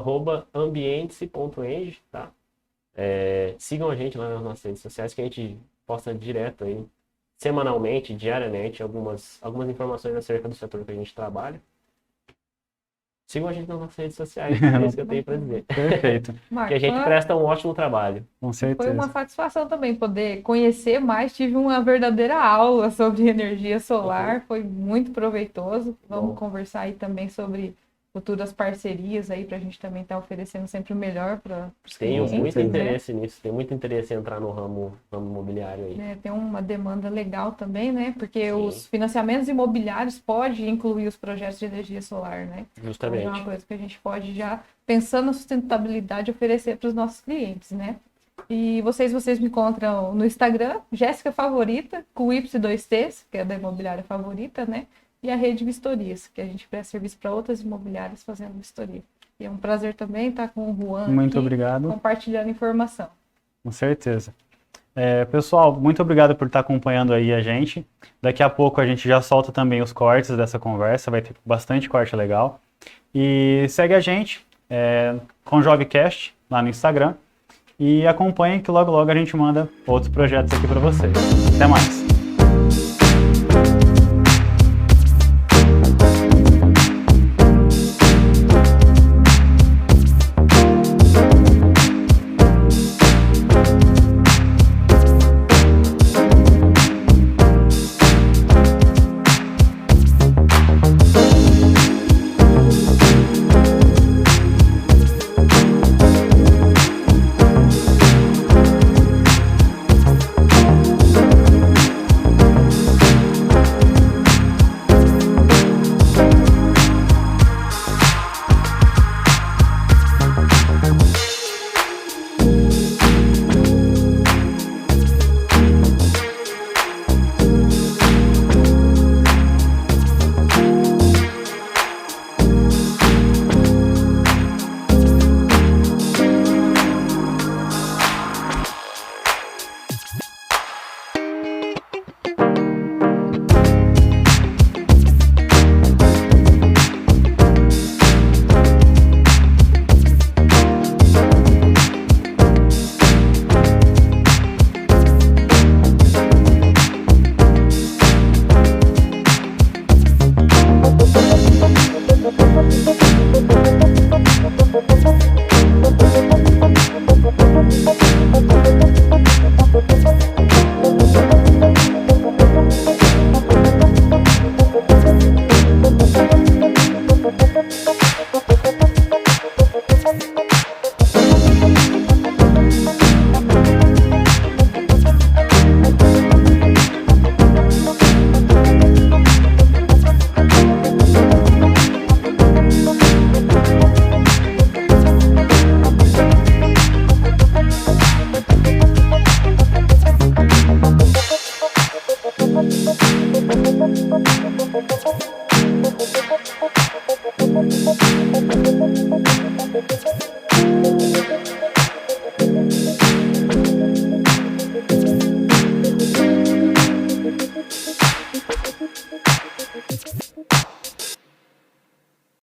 @ambiente.eng, tá? Sigam a gente lá nas nossas redes sociais que a gente posta direto aí, semanalmente, diariamente, algumas informações acerca do setor que a gente trabalha. Sigam a gente nas nossas redes sociais, é isso que eu tenho para dizer. Perfeito. Marco, Que a gente presta um ótimo trabalho. Com foi uma certeza. satisfação também poder conhecer mais. Tive uma verdadeira aula sobre energia solar, foi muito proveitoso. Vamos Bom. conversar aí também sobre futuras parcerias aí para a gente também estar oferecendo sempre o melhor para os Tenho clientes, muito né? interesse nisso, tenho muito interesse em entrar no ramo imobiliário aí. Né, tem uma demanda legal também, né? Porque Sim. os financiamentos imobiliários podem incluir os projetos de energia solar, né? Então, é Justamente. uma coisa que a gente pode já, pensando na sustentabilidade, oferecer para os nossos clientes, né? E vocês me encontram no Instagram, Jéssica Favorita, com Y2Ts, que é da imobiliária favorita, né? E a Rede Vistorias, que a gente presta serviço para outras imobiliárias fazendo vistoria. E é um prazer também estar com o Juan Muito aqui, obrigado. compartilhando informação. Com certeza. Pessoal, muito obrigado por estar acompanhando aí a gente. Daqui a pouco a gente já solta também os cortes dessa conversa, vai ter bastante corte legal. E segue a gente com Jovcast lá no Instagram e acompanhe que logo logo a gente manda outros projetos aqui para vocês. Até mais! Thank you.